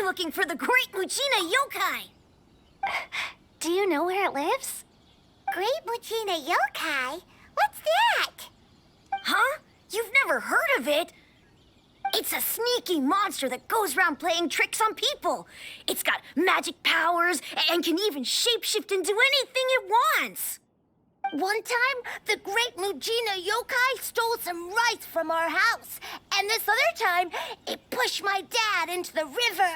looking for the Great Mujina Yokai. Do you know where it lives? Great Mujina Yokai? What's that? Huh? You've never heard of it? It's a sneaky monster that goes around playing tricks on people. It's got magic powers and can even shapeshift into anything it wants. One time, the Great Mujina Yokai stole some rice from our house. And this other time, it pushed my dad into the river.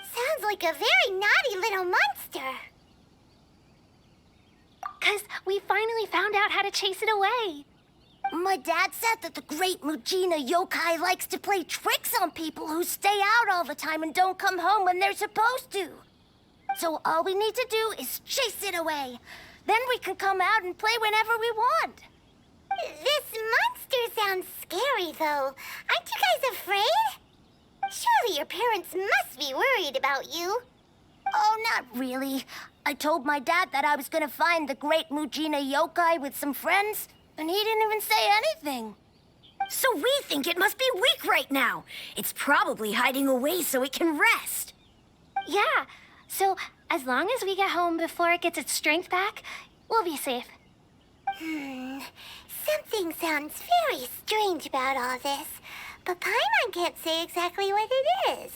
Sounds like a very naughty little monster. 'Cause we finally found out how to chase it away. My dad said that the Great Mujina Yokai likes to play tricks on people who stay out all the time and don't come home when they're supposed to. So all we need to do is chase it away. Then we can come out and play whenever we want. This monster sounds scary, though. Aren't you guys afraid? Surely your parents must be worried about you. Oh, not really. I told my dad that I was gonna find the Great Mujina Yokai with some friends, and he didn't even say anything. So we think it must be weak right now. It's probably hiding away so it can rest. Yeah, so as long as we get home before it gets its strength back, we'll be safe. Something sounds very strange about all this, but Paimon can't say exactly what it is.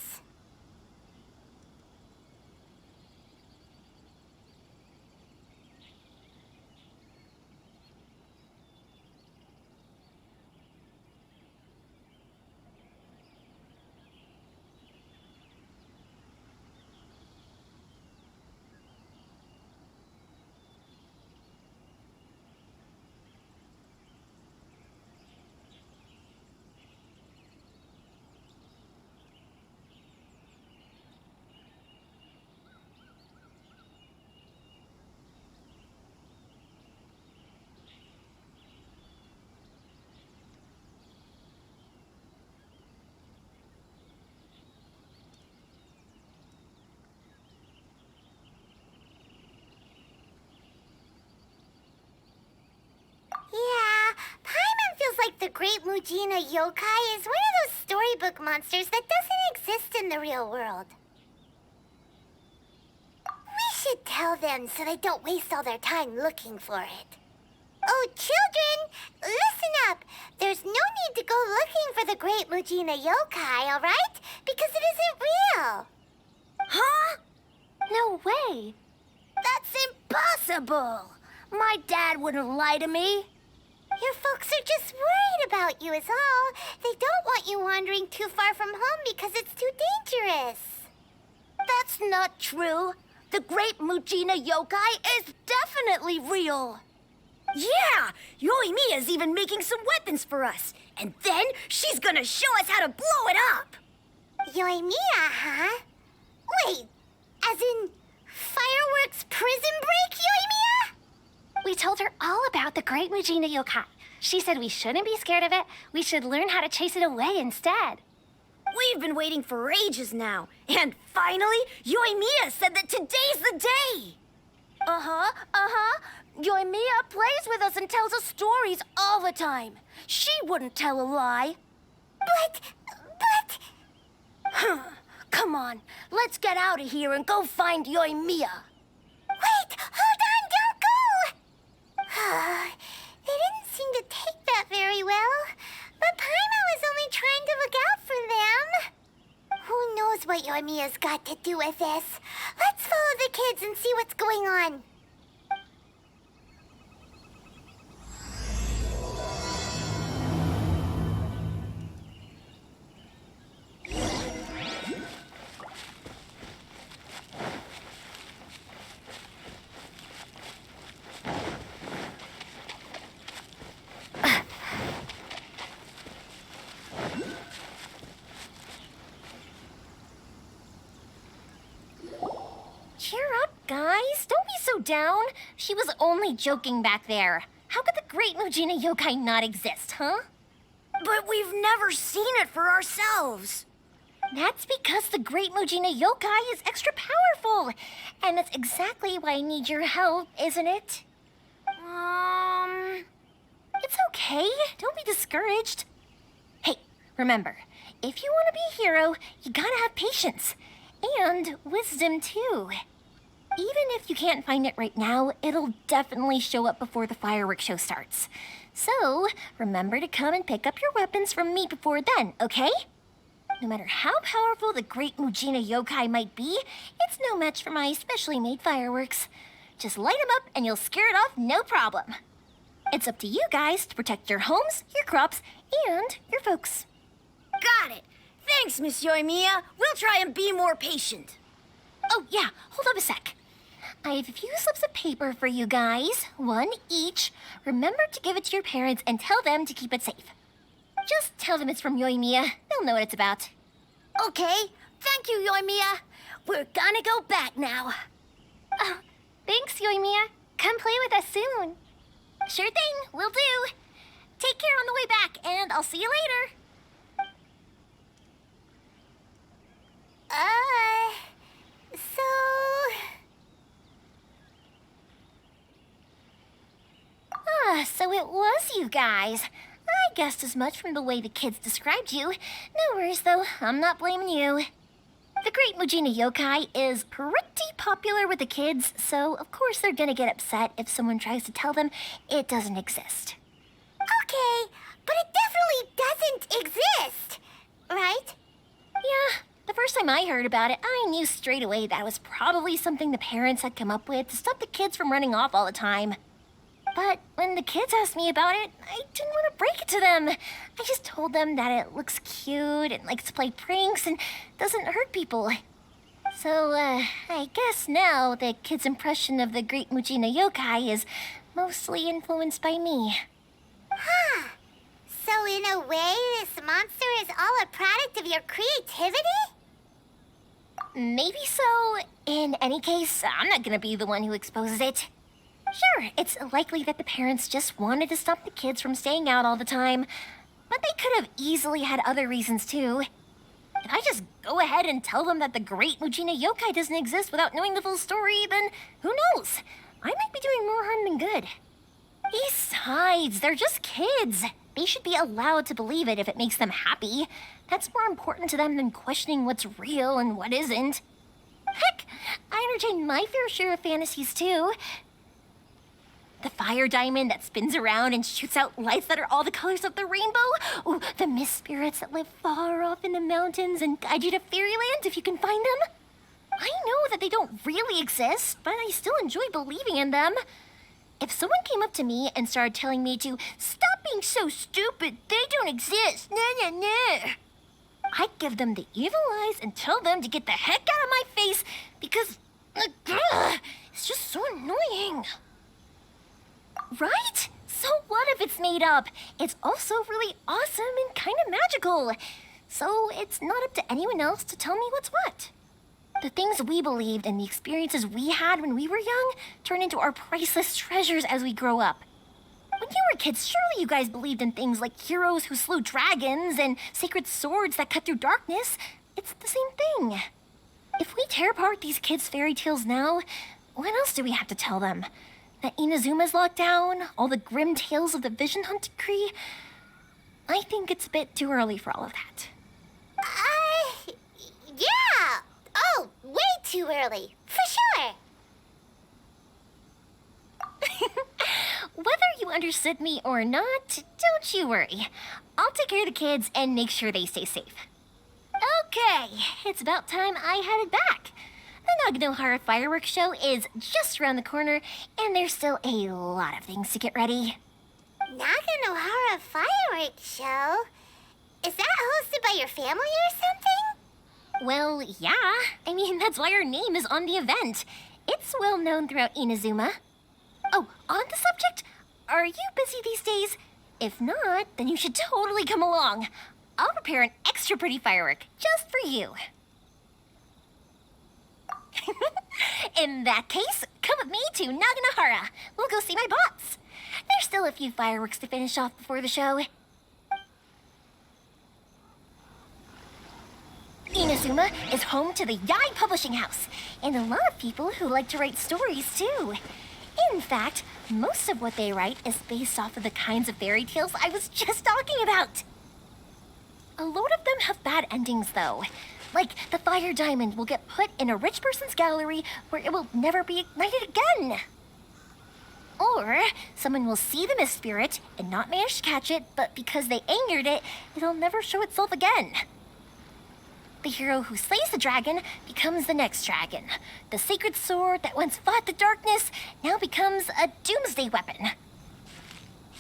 Yeah, Paimon feels like the Great Mujina Yokai is one of those storybook monsters that doesn't exist in the real world. We should tell them so they don't waste all their time looking for it. Oh, children, listen up. There's no need to go looking for the Great Mujina Yokai, all right? Because it isn't real. Huh? No way. That's impossible. My dad wouldn't lie to me. Your folks are just worried about you is all. They don't want you wandering too far from home because it's too dangerous. That's not true. The Great Mujina Yokai is definitely real. Yeah! Yoimiya's even making some weapons for us. And then she's gonna show us how to blow it up! Yoimiya, huh? Wait, as in fireworks prison break, Yoimiya? We told her all about the Great Mujina Yokai. She said we shouldn't be scared of it. We should learn how to chase it away instead. We've been waiting for ages now. And finally, Yoimiya said that today's the day! Yoimiya plays with us and tells us stories all the time. She wouldn't tell a lie. But... Come on, let's get out of here and go find Yoimiya. Wait, hold on, don't go! They didn't seem to take that very well. But Paimon was only trying to look out for them. Who knows what Yoimiya's got to do with this? Let's follow the kids and see what's going on. Cheer up, guys. Don't be so down. She was only joking back there. How could the Great Mujina Yokai not exist, huh? But we've never seen it for ourselves. That's because the Great Mujina Yokai is extra powerful. And that's exactly why I need your help, isn't it? It's okay. Don't be discouraged. Hey, remember, if you want to be a hero, you gotta have patience. And wisdom, too. Even if you can't find it right now, it'll definitely show up before the fireworks show starts. So, remember to come and pick up your weapons from me before then, okay? No matter how powerful the great Mujina yokai might be, it's no match for my specially made fireworks. Just light them up and you'll scare it off no problem. It's up to you guys to protect your homes, your crops, and your folks. Got it. Thanks, Miss Yoimiya. We'll try and be more patient. Oh, yeah, hold up a sec. I have a few slips of paper for you guys, one each. Remember to give it to your parents and tell them to keep it safe. Just tell them it's from Yoimiya. They'll know what it's about. Okay, thank you, Yoimiya. We're gonna go back now. Oh, thanks, Yoimiya. Come play with us soon. Sure thing, will do. Take care on the way back, and I'll see you later. So it was you guys. I guessed as much from the way the kids described you. No worries, though. I'm not blaming you. The Great Mujina Yokai is pretty popular with the kids, so of course they're gonna get upset if someone tries to tell them it doesn't exist. Okay, but it definitely doesn't exist, right? Yeah, the first time I heard about it, I knew straight away that was probably something the parents had come up with to stop the kids from running off all the time. But when the kids asked me about it, I didn't want to break it to them. I just told them that it looks cute and likes to play pranks and doesn't hurt people. So, I guess now the kids' impression of the Great Mujina Yokai is mostly influenced by me. Huh. So in a way, this monster is all a product of your creativity? Maybe so. In any case, I'm not gonna be the one who exposes it. Sure, it's likely that the parents just wanted to stop the kids from staying out all the time, but they could have easily had other reasons too. If I just go ahead and tell them that the Great Mujina Yokai doesn't exist without knowing the full story, then who knows? I might be doing more harm than good. Besides, they're just kids. They should be allowed to believe it if it makes them happy. That's more important to them than questioning what's real and what isn't. Heck, I entertain my fair share of fantasies too. The fire diamond that spins around and shoots out lights that are all the colors of the rainbow. Ooh, the mist spirits that live far off in the mountains and guide you to fairyland if you can find them. I know that they don't really exist, but I still enjoy believing in them. If someone came up to me and started telling me to stop being so stupid, they don't exist, I'd give them the evil eyes and tell them to get the heck out of my face because it's just so annoying. Right? So what if it's made up? It's also really awesome and kind of magical. So it's not up to anyone else to tell me what's what. The things we believed and the experiences we had when we were young turn into our priceless treasures as we grow up. When you were kids, surely you guys believed in things like heroes who slew dragons and sacred swords that cut through darkness. It's the same thing. If we tear apart these kids' fairy tales now, what else do we have to tell them? That Inazuma's locked down, all the grim tales of the Vision Hunt decree? I think it's a bit too early for all of that. Yeah! Oh, way too early, for sure! Whether you understood me or not, don't you worry. I'll take care of the kids and make sure they stay safe. Okay, it's about time I headed back. The Naganohara fireworks show is just around the corner, and there's still a lot of things to get ready. Naganohara fireworks show? Is that hosted by your family or something? Well, yeah. I mean, that's why our name is on the event. It's well known throughout Inazuma. Oh, on the subject, are you busy these days? If not, then you should totally come along. I'll prepare an extra pretty firework just for you. In that case, come with me to Naganohara. We'll go see my bots. There's still a few fireworks to finish off before the show. Inazuma is home to the Yai Publishing House, and a lot of people who like to write stories too. In fact, most of what they write is based off of the kinds of fairy tales I was just talking about. A load of them have bad endings, though. Like, the fire diamond will get put in a rich person's gallery where it will never be ignited again. Or someone will see the mist spirit and not manage to catch it, but because they angered it, it'll never show itself again. The hero who slays the dragon becomes the next dragon. The sacred sword that once fought the darkness now becomes a doomsday weapon.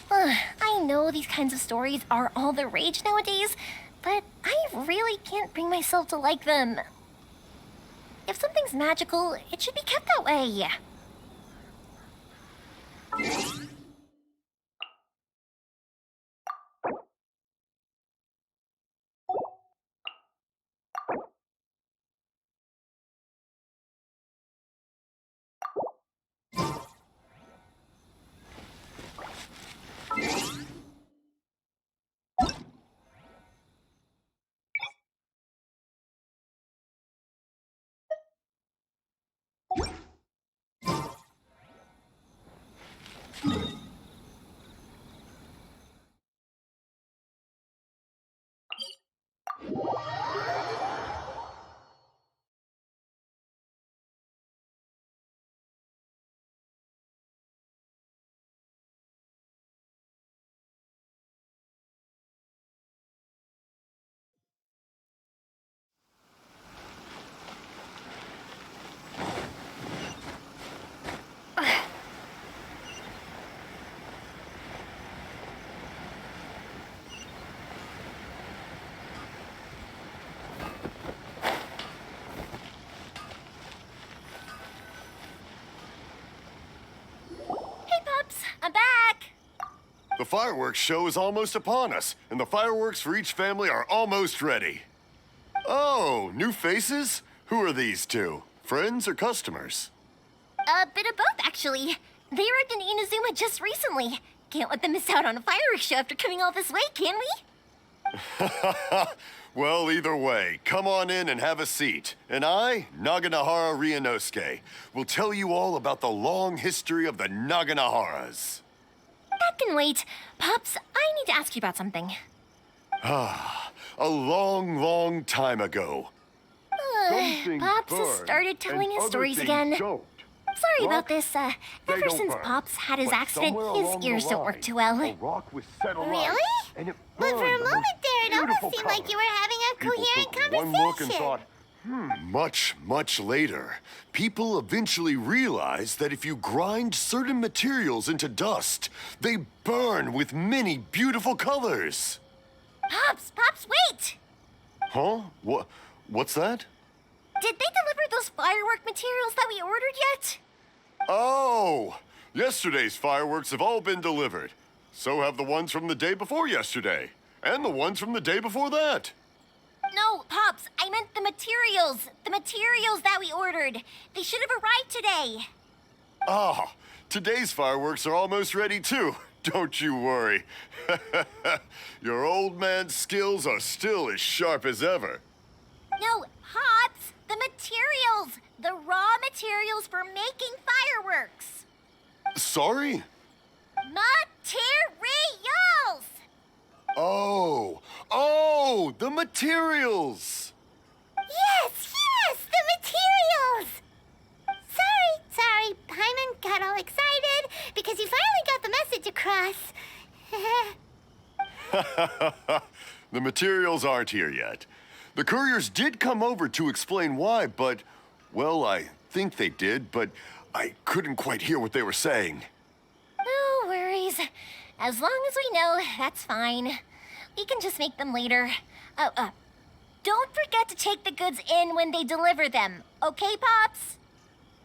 I know these kinds of stories are all the rage nowadays, but I really can't bring myself to like them. If something's magical, it should be kept that way. I'm back! The fireworks show is almost upon us, and the fireworks for each family are almost ready. Oh, new faces? Who are these two? Friends or customers? A bit of both, actually. They arrived in Inazuma just recently. Can't let them miss out on a fireworks show after coming all this way, can we? Well, either way, come on in and have a seat. And I, Naganahara Ryunosuke, will tell you all about the long history of the Naganaharas. That can wait. Pops, I need to ask you about something. A long, long time ago. Pops has started telling his stories again. Sorry about this. Ever since Pops had his accident, his ears don't work too well. Really? But for a moment there, it almost seemed like you were having a coherent conversation. One look and thought, Much, much later, people eventually realized that if you grind certain materials into dust, they burn with many beautiful colors. Pops, wait! Huh? What's that? Did they deliver those firework materials that we ordered yet? Oh! Yesterday's fireworks have all been delivered. So have the ones from the day before yesterday. And the ones from the day before that. No, Pops, I meant the materials. The materials that we ordered. They should have arrived today. Ah, today's fireworks are almost ready too. Don't you worry. Your old man's skills are still as sharp as ever. No, Pops, the materials. The raw materials for making fireworks. Sorry? Materials! Oh, the materials! Yes, the materials! Sorry, Paimon got all excited because you finally got the message across. The materials aren't here yet. The couriers did come over to explain why, but, well, I think they did, but I couldn't quite hear what they were saying. No worries. As long as we know, that's fine. We can just make them later. Don't forget to take the goods in when they deliver them, okay, Pops?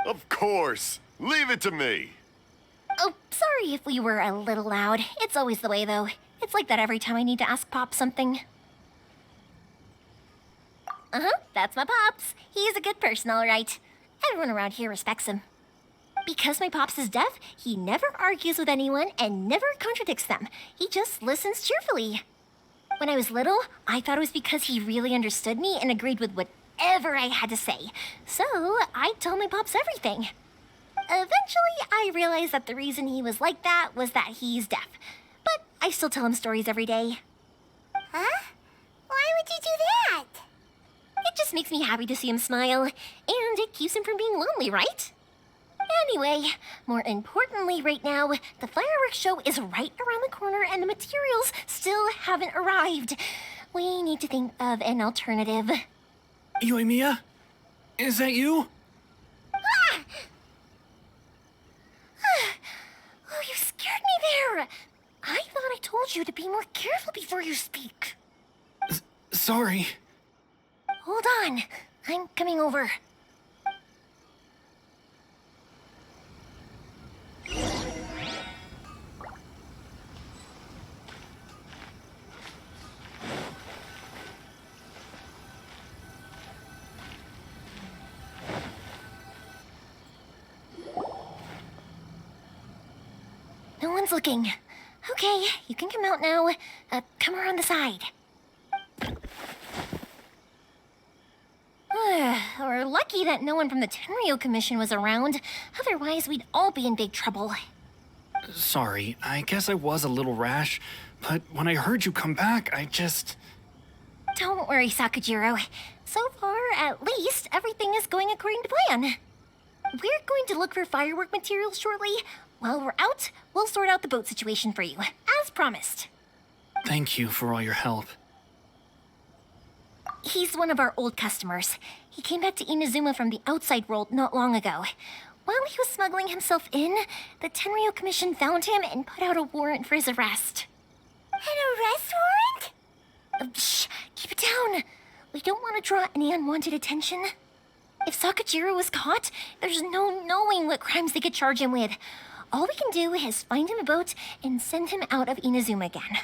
Of course. Leave it to me. Oh, sorry if we were a little loud. It's always the way, though. It's like that every time I need to ask Pops something. That's my Pops. He's a good person, all right. Everyone around here respects him. Because my Pops is deaf, he never argues with anyone and never contradicts them. He just listens cheerfully. When I was little, I thought it was because he really understood me and agreed with whatever I had to say. So I'd tell my Pops everything. Eventually, I realized that the reason he was like that was that he's deaf. But I still tell him stories every day. Huh? Why would you do that? It just makes me happy to see him smile, and it keeps him from being lonely, right? Anyway, more importantly right now, the fireworks show is right around the corner and the materials still haven't arrived. We need to think of an alternative. Yoimiya? Is that you? Oh, you scared me there! I thought I told you to be more careful before you speak. Sorry. Hold on, I'm coming over. No one's looking. Okay, you can come out now. Come around the side. We're lucky that no one from the Tenryo Commission was around. Otherwise, we'd all be in big trouble. Sorry, I guess I was a little rash, but when I heard you come back, I just... Don't worry, Sakujiro. So far, at least, everything is going according to plan. We're going to look for firework materials shortly. While we're out, we'll sort out the boat situation for you, as promised. Thank you for all your help. He's one of our old customers. He came back to Inazuma from the outside world not long ago. While he was smuggling himself in, the Tenryo Commission found him and put out a warrant for his arrest. An arrest warrant? Shh, keep it down. We don't want to draw any unwanted attention. If Sakujiro was caught, there's no knowing what crimes they could charge him with. All we can do is find him a boat and send him out of Inazuma again.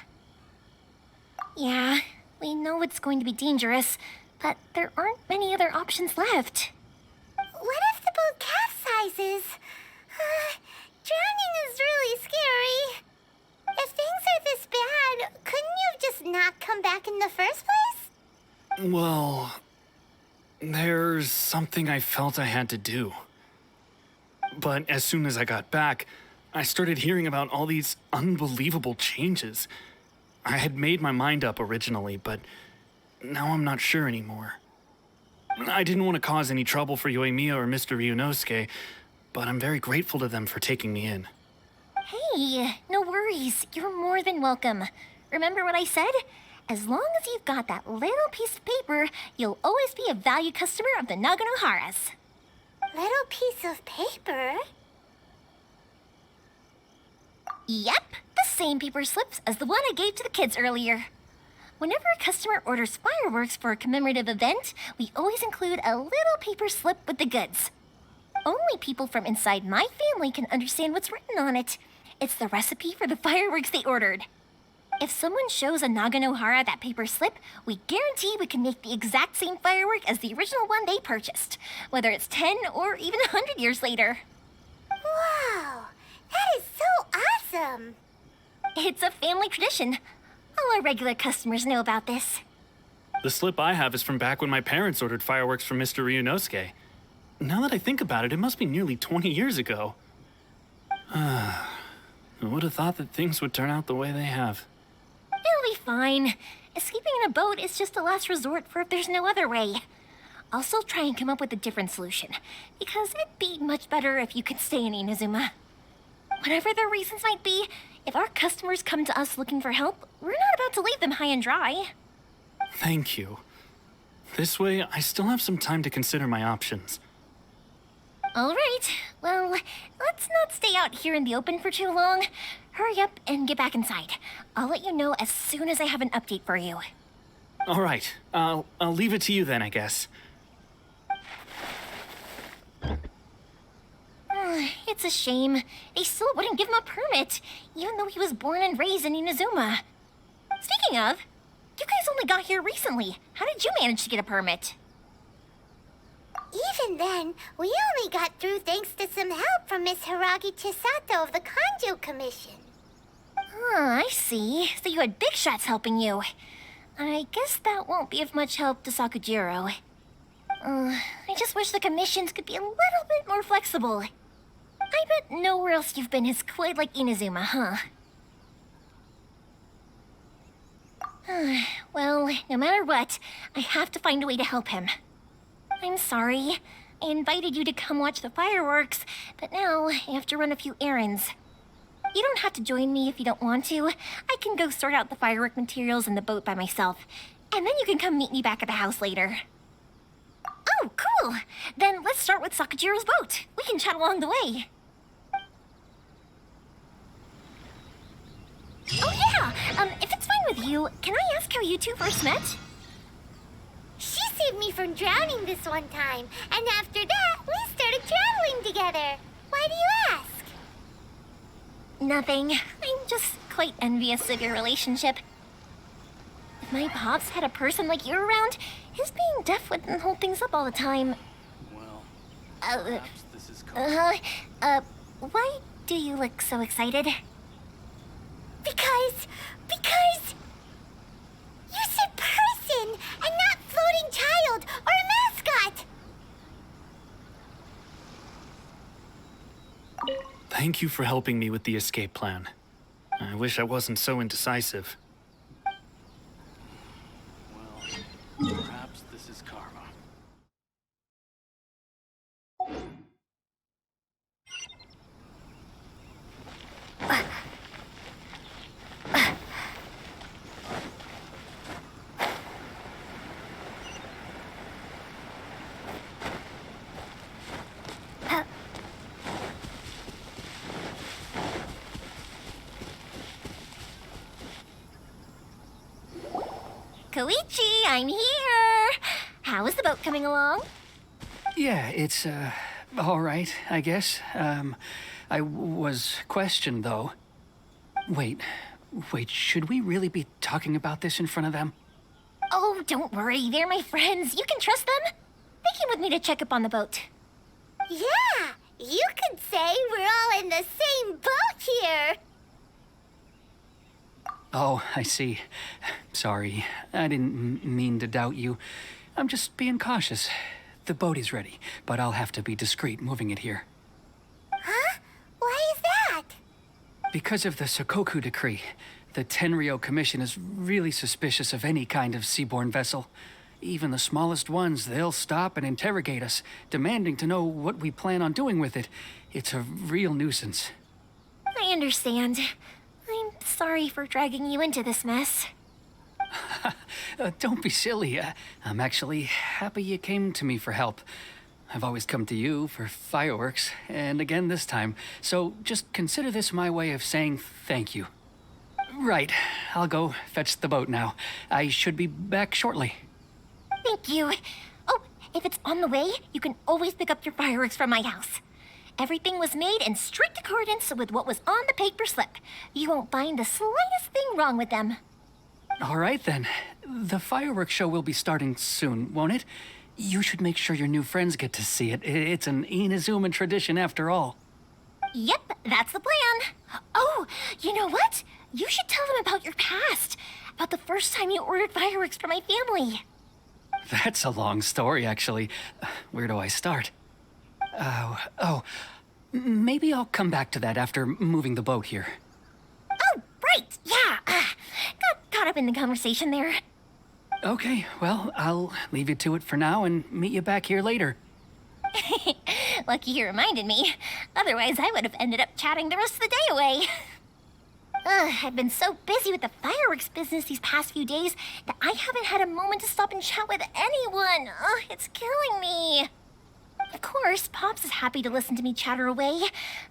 Yeah, we know it's going to be dangerous, but there aren't many other options left. What if the boat capsizes? Drowning is really scary. If things are this bad, couldn't you have just not come back in the first place? Well, there's something I felt I had to do. But as soon as I got back, I started hearing about all these unbelievable changes. I had made my mind up originally, but now I'm not sure anymore. I didn't want to cause any trouble for Yoimiya or Mr. Ryunosuke, but I'm very grateful to them for taking me in. Hey, no worries. You're more than welcome. Remember what I said? As long as you've got that little piece of paper, you'll always be a valued customer of the Naganoharas. Little piece of paper? Yep, the same paper slips as the one I gave to the kids earlier. Whenever a customer orders fireworks for a commemorative event, we always include a little paper slip with the goods. Only people from inside my family can understand what's written on it. It's the recipe for the fireworks they ordered. If someone shows a Naganohara that paper slip, we guarantee we can make the exact same firework as the original one they purchased, whether it's 10 or even 100 years later. Wow, that is so awesome. It's a family tradition. All our regular customers know about this. The slip I have is from back when my parents ordered fireworks from Mr. Ryunosuke. Now that I think about it, it must be nearly 20 years ago. I would have thought that things would turn out the way they have. It'll be fine. Escaping in a boat is just a last resort for if there's no other way. I'll still try and come up with a different solution, because it'd be much better if you could stay in Inazuma. Whatever their reasons might be, if our customers come to us looking for help, we're not about to leave them high and dry. Thank you. This way, I still have some time to consider my options. All right, well, let's not stay out here in the open for too long. Hurry up and get back inside. I'll let you know as soon as I have an update for you. All right, I'll leave it to you then, I guess. It's a shame. They still wouldn't give him a permit, even though he was born and raised in Inazuma. Speaking of, you guys only got here recently. How did you manage to get a permit? Even then, we only got through thanks to some help from Miss Hiragi Chisato of the Kanjo Commission. I see. So you had big shots helping you. I guess that won't be of much help to Sakujiro. I just wish the commissions could be a little bit more flexible. I bet nowhere else you've been is quite like Inazuma, huh? Well, no matter what, I have to find a way to help him. I'm sorry. I invited you to come watch the fireworks, but now I have to run a few errands. You don't have to join me if you don't want to. I can go sort out the firework materials in the boat by myself, and then you can come meet me back at the house later. Oh, cool! Then let's start with Sakajiro's boat. We can chat along the way. Oh yeah! If it's fine with you, can I ask how you two first met? She saved me from drowning this one time, and after that, we started traveling together. Why do you ask? Nothing. I'm just quite envious of your relationship. If my pops had a person like you around, his being deaf wouldn't hold things up all the time. Well, Uh, perhaps this is cool. Why do you look so excited? Because you said person and not floating child or a mascot. Thank you for helping me with the escape plan. I wish I wasn't so indecisive. Well, perhaps this is karma. Koichi, I'm here! How is the boat coming along? Yeah, it's, all right, I guess. I was questioned, though. Wait, should we really be talking about this in front of them? Oh, don't worry, they're my friends. You can trust them. They came with me to check up on the boat. Yeah, you could say we're all in the same boat here. Oh, I see. Sorry, I didn't mean to doubt you. I'm just being cautious. The boat is ready, but I'll have to be discreet moving it here. Huh? Why is that? Because of the Sokoku decree, the Tenryo Commission is really suspicious of any kind of seaborne vessel. Even the smallest ones, they'll stop and interrogate us, demanding to know what we plan on doing with it. It's a real nuisance. I understand. I'm sorry for dragging you into this mess. Don't be silly. I'm actually happy you came to me for help. I've always come to you for fireworks, and again this time, so just consider this my way of saying thank you. Right, I'll go fetch the boat now. I should be back shortly. Thank you. Oh, if it's on the way, you can always pick up your fireworks from my house. Everything was made in strict accordance with what was on the paper slip. You won't find the slightest thing wrong with them. All right then. The fireworks show will be starting soon, won't it? You should make sure your new friends get to see it. It's an Inazuma tradition after all. Yep, that's the plan. Oh, you know what? You should tell them about your past. About the first time you ordered fireworks for my family. That's a long story, actually. Where do I start? Maybe I'll come back to that after moving the boat here. Oh, right, yeah. Got caught up in the conversation there. Okay, well, I'll leave you to it for now and meet you back here later. Lucky you reminded me. Otherwise, I would have ended up chatting the rest of the day away. I've been so busy with the fireworks business these past few days that I haven't had a moment to stop and chat with anyone. It's killing me. Of course, Pops is happy to listen to me chatter away,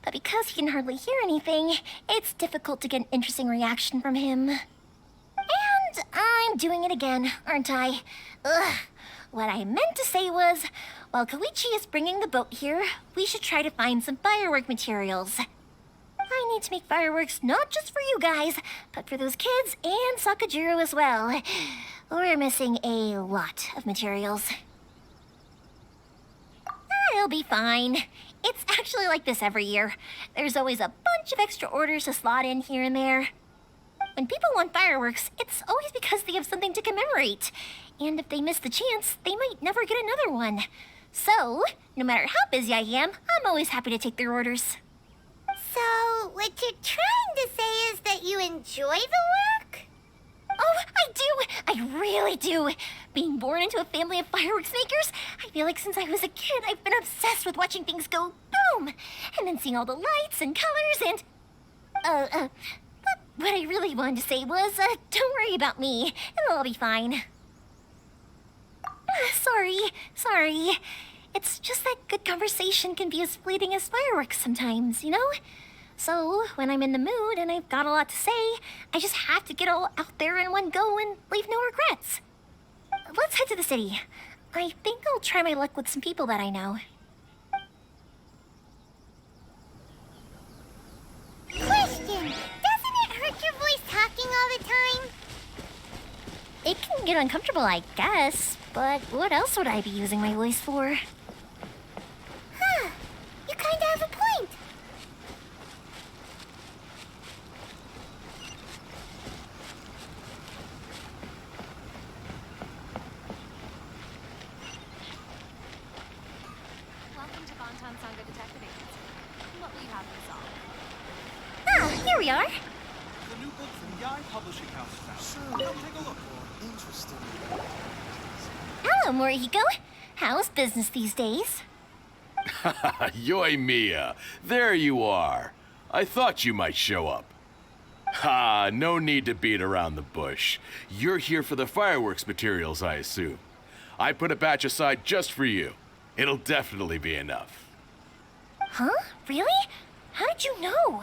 but because he can hardly hear anything, it's difficult to get an interesting reaction from him. And I'm doing it again, aren't I? What I meant to say was, while Koichi is bringing the boat here, we should try to find some firework materials. I need to make fireworks not just for you guys, but for those kids and Sakajiro as well. We're missing a lot of materials. It'll be fine. It's actually like this every year. There's always a bunch of extra orders to slot in here and there. When people want fireworks, it's always because they have something to commemorate. And if they miss the chance, they might never get another one. So, no matter how busy I am, I'm always happy to take their orders. So, what you're trying to say is that you enjoy the work? Oh, I do! I really do! Being born into a family of fireworks makers, I feel like since I was a kid, I've been obsessed with watching things go boom! And then seeing all the lights and colors and... what I really wanted to say was, don't worry about me. It'll all be fine. Sorry. It's just that good conversation can be as fleeting as fireworks sometimes, you know? So, when I'm in the mood and I've got a lot to say, I just have to get all out there in one go and leave no regrets. Let's head to the city. I think I'll try my luck with some people that I know. Question! Doesn't it hurt your voice talking all the time? It can get uncomfortable, I guess, but what else would I be using my voice for? Huh. You kinda have a point. Welcome to Bonton Sangha Detective Agency. What will you have me solve? Ah, here we are. The new book from Yai Publishing House is out. Sure. Come take a look. Interesting. Hello, Morihiko. How's business these days? Yoimiya, there you are. I thought you might show up. Ha, no need to beat around the bush. You're here for the fireworks materials, I assume. I put a batch aside just for you. It'll definitely be enough. Huh? Really? How did you know?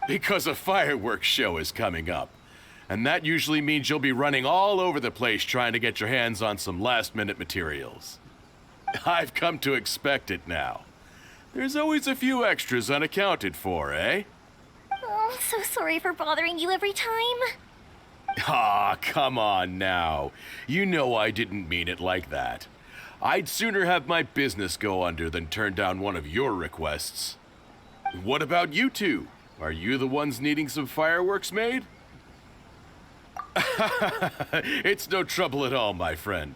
Because a fireworks show is coming up. And that usually means you'll be running all over the place trying to get your hands on some last-minute materials. I've come to expect it now. There's always a few extras unaccounted for, eh? Oh, I'm so sorry for bothering you every time. Ah, come on now. You know I didn't mean it like that. I'd sooner have my business go under than turn down one of your requests. What about you two? Are you the ones needing some fireworks made? It's no trouble at all, my friend.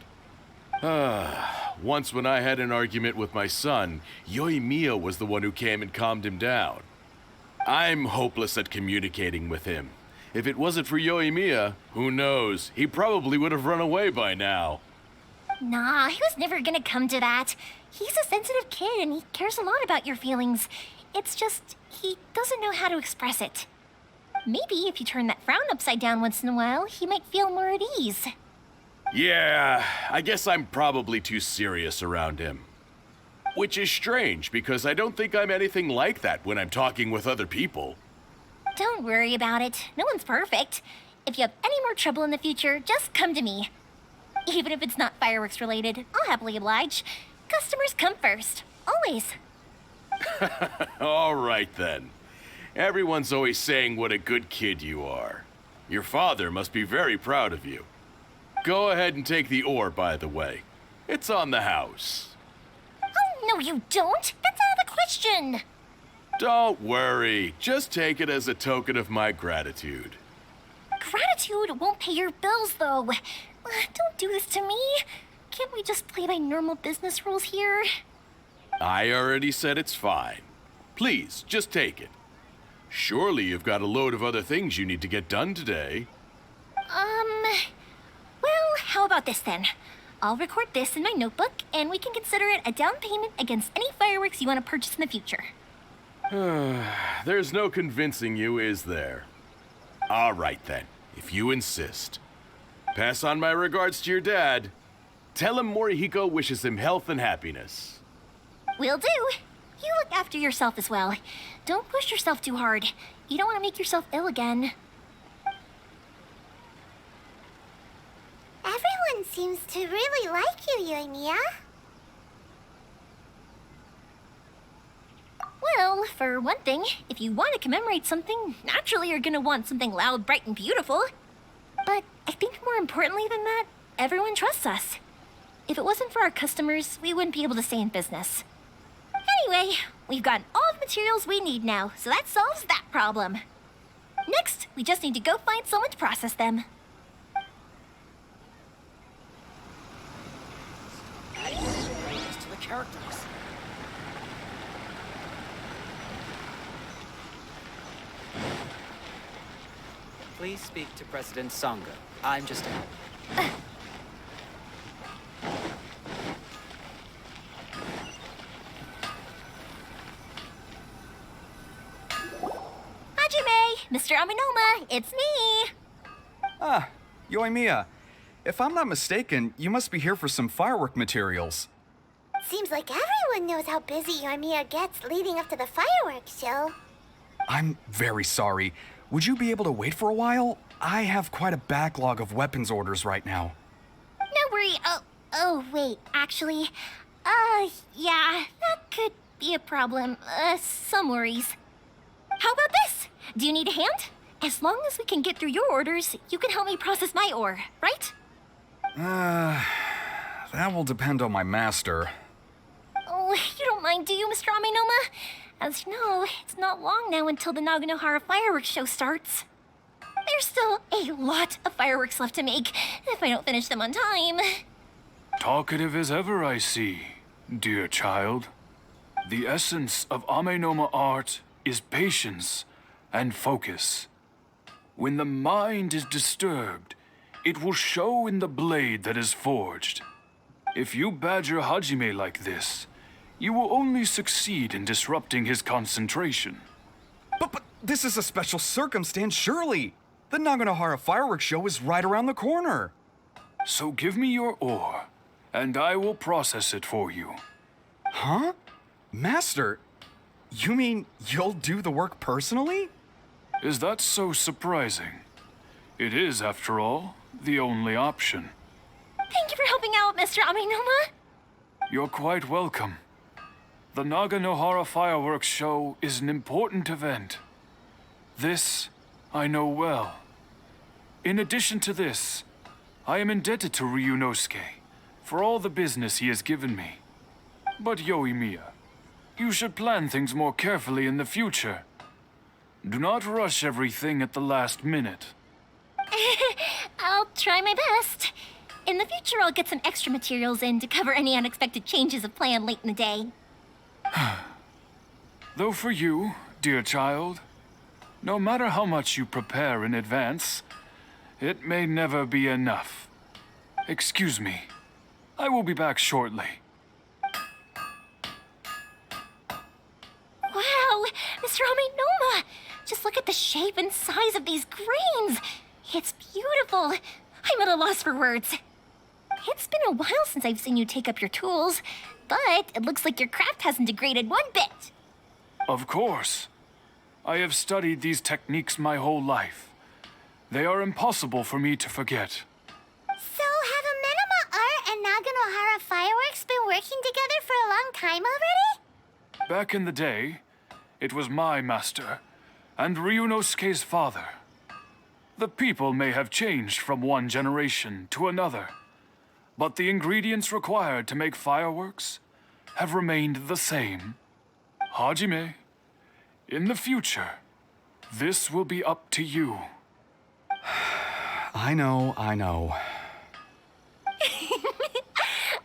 Once when I had an argument with my son, Yoimiya was the one who came and calmed him down. I'm hopeless at communicating with him. If it wasn't for Yoimiya, who knows, he probably would have run away by now. Nah, he was never gonna come to that. He's a sensitive kid and he cares a lot about your feelings. It's just, he doesn't know how to express it. Maybe if you turn that frown upside down once in a while, he might feel more at ease. Yeah, I guess I'm probably too serious around him. Which is strange, because I don't think I'm anything like that when I'm talking with other people. Don't worry about it. No one's perfect. If you have any more trouble in the future, just come to me. Even if it's not fireworks related, I'll happily oblige. Customers come first. Always. All right then. Everyone's always saying what a good kid you are. Your father must be very proud of you. Go ahead and take the ore, by the way. It's on the house. Oh, no you don't. That's out of the question. Don't worry. Just take it as a token of my gratitude. Gratitude won't pay your bills, though. Don't do this to me. Can't we just play by normal business rules here? I already said it's fine. Please, just take it. Surely you've got a load of other things you need to get done today. Well, how about this then? I'll record this in my notebook, and we can consider it a down payment against any fireworks you want to purchase in the future. There's no convincing you, is there? All right then, if you insist. Pass on my regards to your dad. Tell him Morihiko wishes him health and happiness. Will do. You look after yourself as well. Don't push yourself too hard. You don't want to make yourself ill again. Everyone seems to really like you, Yoimiya. Well, for one thing, if you want to commemorate something, naturally you're gonna want something loud, bright, and beautiful. But I think more importantly than that, everyone trusts us. If it wasn't for our customers, we wouldn't be able to stay in business. Anyway, we've gotten all the materials we need now, so that solves that problem. Next, we just need to go find someone to process them. To the characters. Please speak to President Sangha. I'm just a helper. Hajime, Mr. Aminoma, it's me. Ah, Yoimiya. If I'm not mistaken, you must be here for some firework materials. Seems like everyone knows how busy Yoimiya gets leading up to the fireworks show. I'm very sorry. Would you be able to wait for a while? I have quite a backlog of weapons orders right now. No worry. Oh, wait, actually, yeah, that could be a problem. Some worries. How about this? Do you need a hand? As long as we can get through your orders, you can help me process my ore, right? That will depend on my master. Oh, you don't mind, do you, Mr. Aminoma? As you know, it's not long now until the Naganohara fireworks show starts. There's still a lot of fireworks left to make if I don't finish them on time. Talkative as ever, I see, dear child. The essence of Amenoma art is patience and focus. When the mind is disturbed, it will show in the blade that is forged. If you badger Hajime like this, you will only succeed in disrupting his concentration. But this is a special circumstance, surely. The Naganohara fireworks show is right around the corner. So give me your ore, and I will process it for you. Huh? Master, you mean you'll do the work personally? Is that so surprising? It is, after all, the only option. Thank you for helping out, Mr. Aminoma. You're quite welcome. The Naganohara fireworks show is an important event. This I know well. In addition to this, I am indebted to Ryunosuke for all the business he has given me. But Yoimiya, you should plan things more carefully in the future. Do not rush everything at the last minute. I'll try my best. In the future, I'll get some extra materials in to cover any unexpected changes of plan late in the day. Though for you, dear child, no matter how much you prepare in advance, it may never be enough. Excuse me. I will be back shortly. Wow, Mr. Aminoma! Just look at the shape and size of these grains! It's beautiful! I'm at a loss for words. It's been a while since I've seen you take up your tools, but it looks like your craft hasn't degraded one bit. Of course. I have studied these techniques my whole life. They are impossible for me to forget. So have Amenoma Art and Naganohara Fireworks been working together for a long time already? Back in the day, it was my master and Ryunosuke's father. The people may have changed from one generation to another, but the ingredients required to make fireworks have remained the same. Hajime, in the future, this will be up to you. I know.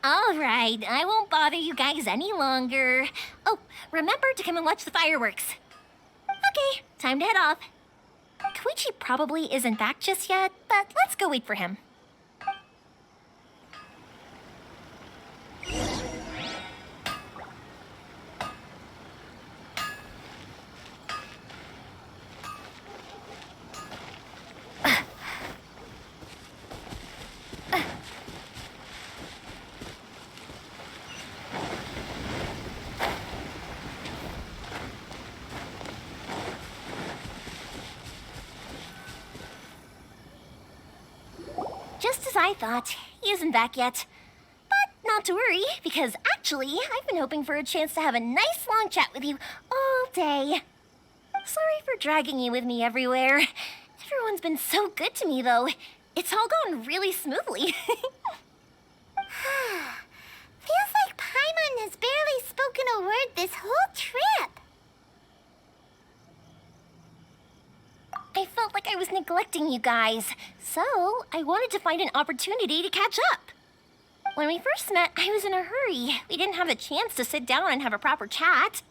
All right, I won't bother you guys any longer. Oh, remember to come and watch the fireworks. Okay, time to head off. Koichi probably isn't back just yet, but let's go wait for him. Just as I thought, he isn't back yet. But not to worry, because actually, I've been hoping for a chance to have a nice long chat with you all day. Sorry for dragging you with me everywhere. Everyone's been so good to me, though. It's all gone really smoothly. Feels like Paimon has barely spoken a word this whole trip. I felt like I was neglecting you guys, so I wanted to find an opportunity to catch up. When we first met, I was in a hurry. We didn't have a chance to sit down and have a proper chat.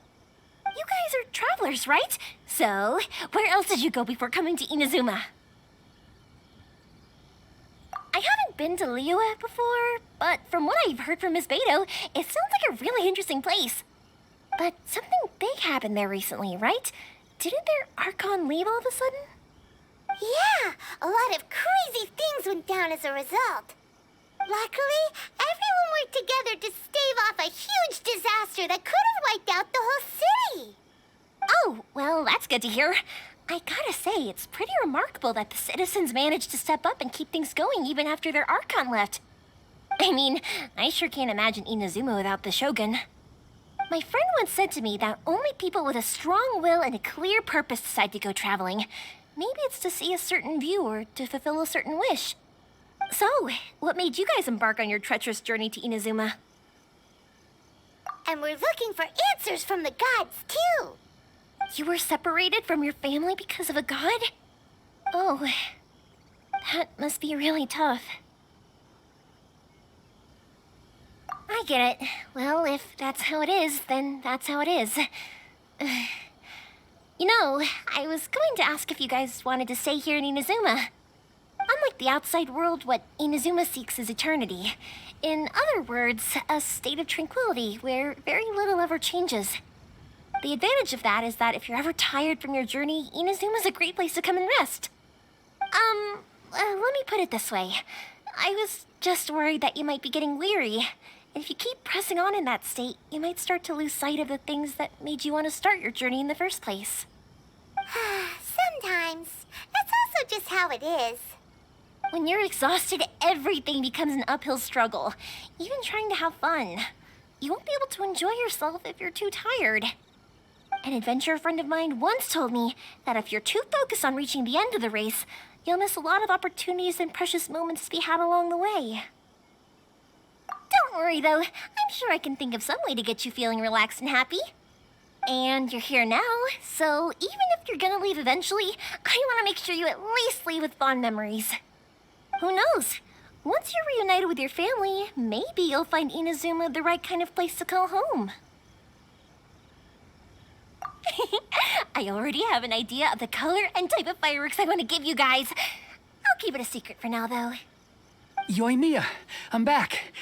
You guys are travelers, right? So, where else did you go before coming to Inazuma? been to Liyue before, but from what I've heard from Miss Beto, it sounds like a really interesting place. But something big happened there recently, right? Didn't their Archon leave all of a sudden? Yeah, a lot of crazy things went down as a result. Luckily, everyone worked together to stave off a huge disaster that could have wiped out the whole city. Oh, well, that's good to hear. I gotta say, it's pretty remarkable that the citizens managed to step up and keep things going even after their Archon left. I mean, I sure can't imagine Inazuma without the Shogun. My friend once said to me that only people with a strong will and a clear purpose decide to go traveling. Maybe it's to see a certain view or to fulfill a certain wish. So, what made you guys embark on your treacherous journey to Inazuma? And we're looking for answers from the gods, too. You were separated from your family because of a god? Oh, that must be really tough. I get it. Well, if that's how it is, then that's how it is. You know, I was going to ask if you guys wanted to stay here in Inazuma. Unlike the outside world, what Inazuma seeks is eternity. In other words, a state of tranquility where very little ever changes. The advantage of that is that if you're ever tired from your journey, Inazuma's a great place to come and rest. Let me put it this way. I was just worried that you might be getting weary. And if you keep pressing on in that state, you might start to lose sight of the things that made you want to start your journey in the first place. Sometimes. That's also just how it is. When you're exhausted, everything becomes an uphill struggle. Even trying to have fun. You won't be able to enjoy yourself if you're too tired. An adventurer friend of mine once told me that if you're too focused on reaching the end of the race, you'll miss a lot of opportunities and precious moments to be had along the way. Don't worry, though. I'm sure I can think of some way to get you feeling relaxed and happy. And you're here now, so even if you're gonna leave eventually, I want to make sure you at least leave with fond memories. Who knows? Once you're reunited with your family, maybe you'll find Inazuma the right kind of place to call home. I already have an idea of the color and type of fireworks I want to give you guys. I'll keep it a secret for now, though. Yoimiya, I'm back.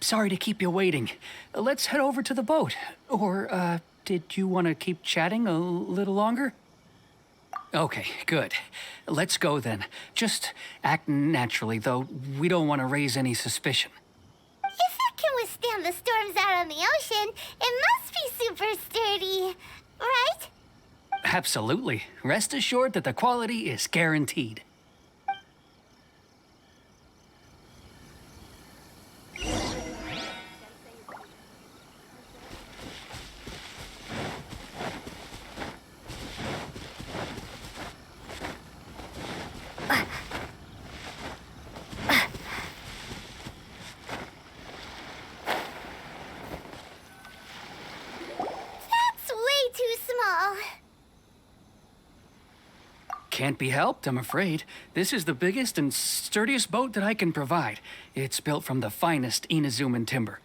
Sorry to keep you waiting. Let's head over to the boat. Or, did you want to keep chatting a little longer? Okay, good. Let's go then. Just act naturally, though we don't want to raise any suspicion. If it can withstand the storms out on the ocean, it must be super sturdy, right? Absolutely. Rest assured that the quality is guaranteed. Can't be helped, I'm afraid. This is the biggest and sturdiest boat that I can provide. It's built from the finest Inazuman timber.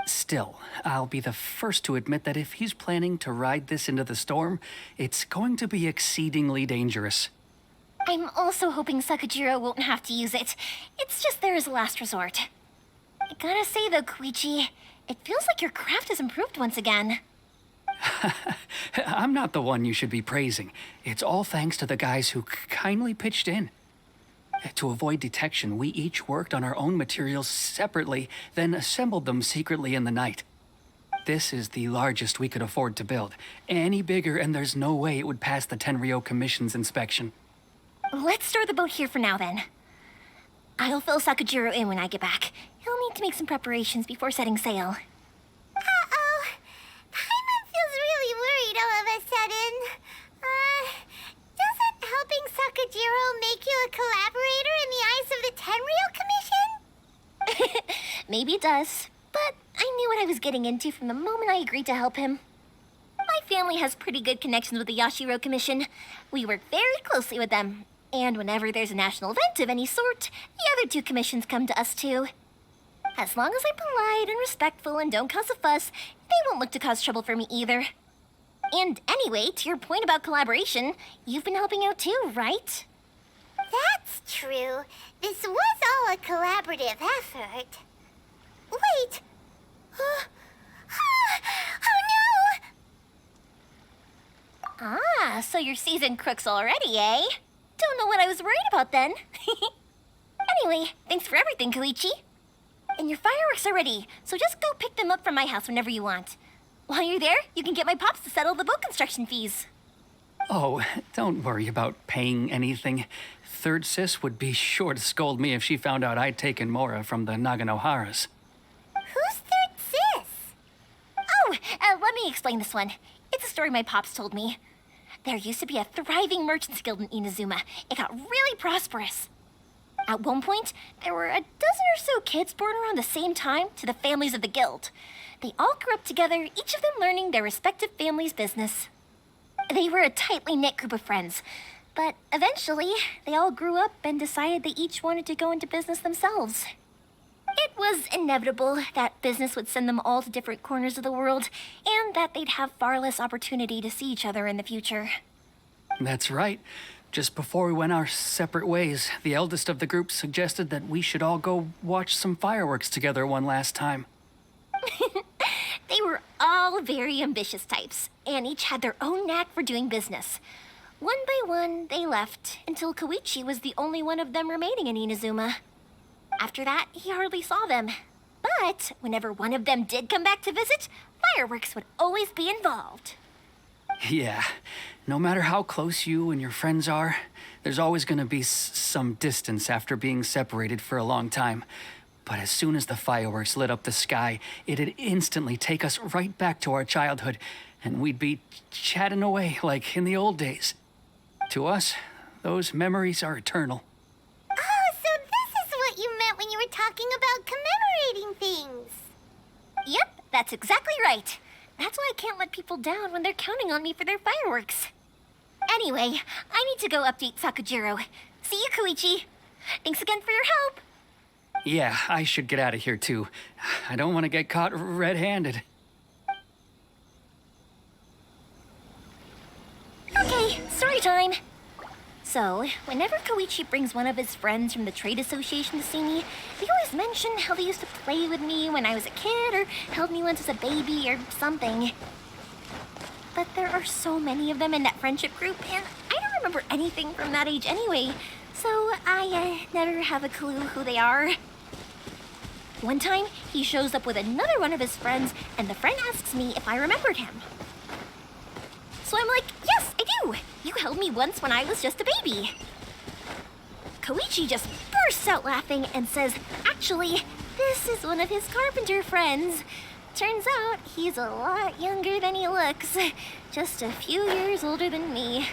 Still, I'll be the first to admit that if he's planning to ride this into the storm, it's going to be exceedingly dangerous. I'm also hoping Sakajiro won't have to use it. It's just there as a last resort. I gotta say though, Koichi, it feels like your craft has improved once again. I'm not the one you should be praising. It's all thanks to the guys who kindly pitched in. To avoid detection, we each worked on our own materials separately, then assembled them secretly in the night. This is the largest we could afford to build. Any bigger and there's no way it would pass the Tenryou Commission's inspection. Let's store the boat here for now then. I'll fill Sakajiro in when I get back. He'll need to make some preparations before setting sail. Uh-oh. Paimon feels really worried all of a sudden. Doesn't helping Sakajiro make you a collaborator in the eyes of the Tenryou Commission? Maybe it does, but I knew what I was getting into from the moment I agreed to help him. My family has pretty good connections with the Yashiro Commission. We work very closely with them. And whenever there's a national event of any sort, the other two commissions come to us too. As long as I'm polite and respectful and don't cause a fuss, they won't look to cause trouble for me either. And anyway, to your point about collaboration, you've been helping out too, right? That's true. This was all a collaborative effort. Wait! Oh no! Ah, so you're seasoned crooks already, eh? Don't know what I was worried about then. Anyway, thanks for everything, Koichi. And your fireworks are ready, so just go pick them up from my house whenever you want. While you're there, you can get my pops to settle the boat construction fees. Oh, don't worry about paying anything. Third Sis would be sure to scold me if she found out I'd taken Mora from the Naganoharas. Who's Third Sis? Oh, let me explain this one. It's a story my pops told me. There used to be a thriving merchants guild in Inazuma. It got really prosperous. At one point, there were a dozen or so kids born around the same time to the families of the guild. They all grew up together, each of them learning their respective family's business. They were a tightly knit group of friends, but eventually, they all grew up and decided they each wanted to go into business themselves. It was inevitable that business would send them all to different corners of the world, and that they'd have far less opportunity to see each other in the future. That's right. Just before we went our separate ways, the eldest of the group suggested that we should all go watch some fireworks together one last time. They were all very ambitious types, and each had their own knack for doing business. One by one, they left, until Koichi was the only one of them remaining in Inazuma. After that, he hardly saw them. But whenever one of them did come back to visit, fireworks would always be involved. Yeah, no matter how close you and your friends are, there's always gonna be some distance after being separated for a long time. But as soon as the fireworks lit up the sky, it'd instantly take us right back to our childhood, and we'd be chatting away like in the old days. To us, those memories are eternal. Oh, so this is what you meant when you were talking about commemorating things. Yep, that's exactly right. That's why I can't let people down when they're counting on me for their fireworks. Anyway, I need to go update Sakujiro. See you, Koichi. Thanks again for your help. Yeah, I should get out of here too. I don't want to get caught red-handed. Okay, story time. So, whenever Koichi brings one of his friends from the trade association to see me, they always mention how they used to play with me when I was a kid or held me once as a baby or something. But there are so many of them in that friendship group, and I don't remember anything from that age anyway, so I never have a clue who they are. One time, he shows up with another one of his friends, and the friend asks me if I remembered him. So I'm like, yes, I do. You held me once when I was just a baby. Koichi just bursts out laughing and says, actually, this is one of his carpenter friends. Turns out he's a lot younger than he looks. Just a few years older than me.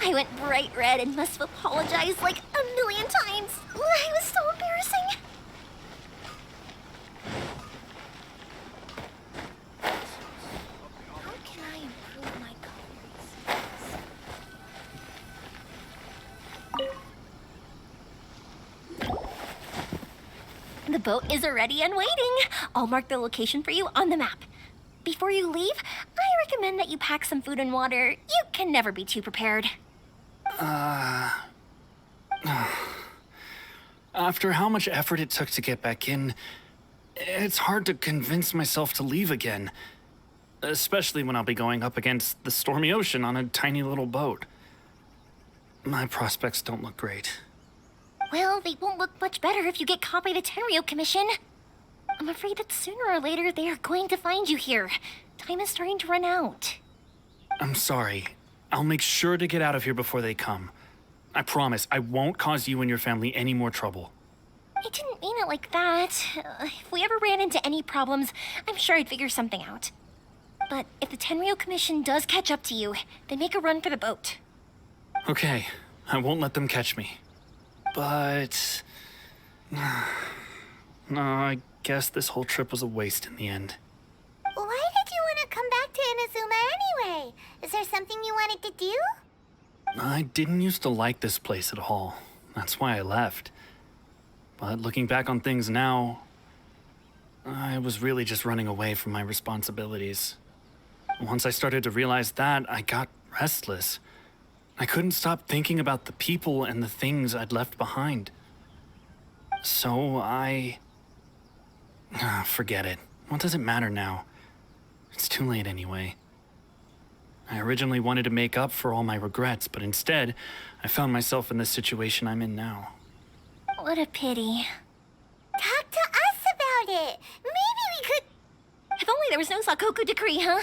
I went bright red and must have apologized like a million times. It was so embarrassing. How can I improve my The boat is ready and waiting. I'll mark the location for you on the map. Before you leave, I recommend that you pack some food and water. You can never be too prepared. After how much effort it took to get back in, it's hard to convince myself to leave again. Especially when I'll be going up against the stormy ocean on a tiny little boat. My prospects don't look great. Well, they won't look much better if you get caught by the Tenryo Commission. I'm afraid that sooner or later they are going to find you here. Time is starting to run out. I'm sorry. I'll make sure to get out of here before they come. I promise I won't cause you and your family any more trouble. I didn't mean it like that. If we ever ran into any problems, I'm sure I'd figure something out. But if the Tenryo Commission does catch up to you, then make a run for the boat. Okay, I won't let them catch me. But... no, I guess this whole trip was a waste in the end. Why did you want to come back to Inazuma anyway? Is there something you wanted to do? I didn't used to like this place at all. That's why I left. But looking back on things now, I was really just running away from my responsibilities. Once I started to realize that, I got restless. I couldn't stop thinking about the people and the things I'd left behind. So forget it. What does it matter now? It's too late anyway. I originally wanted to make up for all my regrets, but instead, I found myself in the situation I'm in now. What a pity. Talk to us about it. Maybe we could... If only there was no Sakoku decree, huh?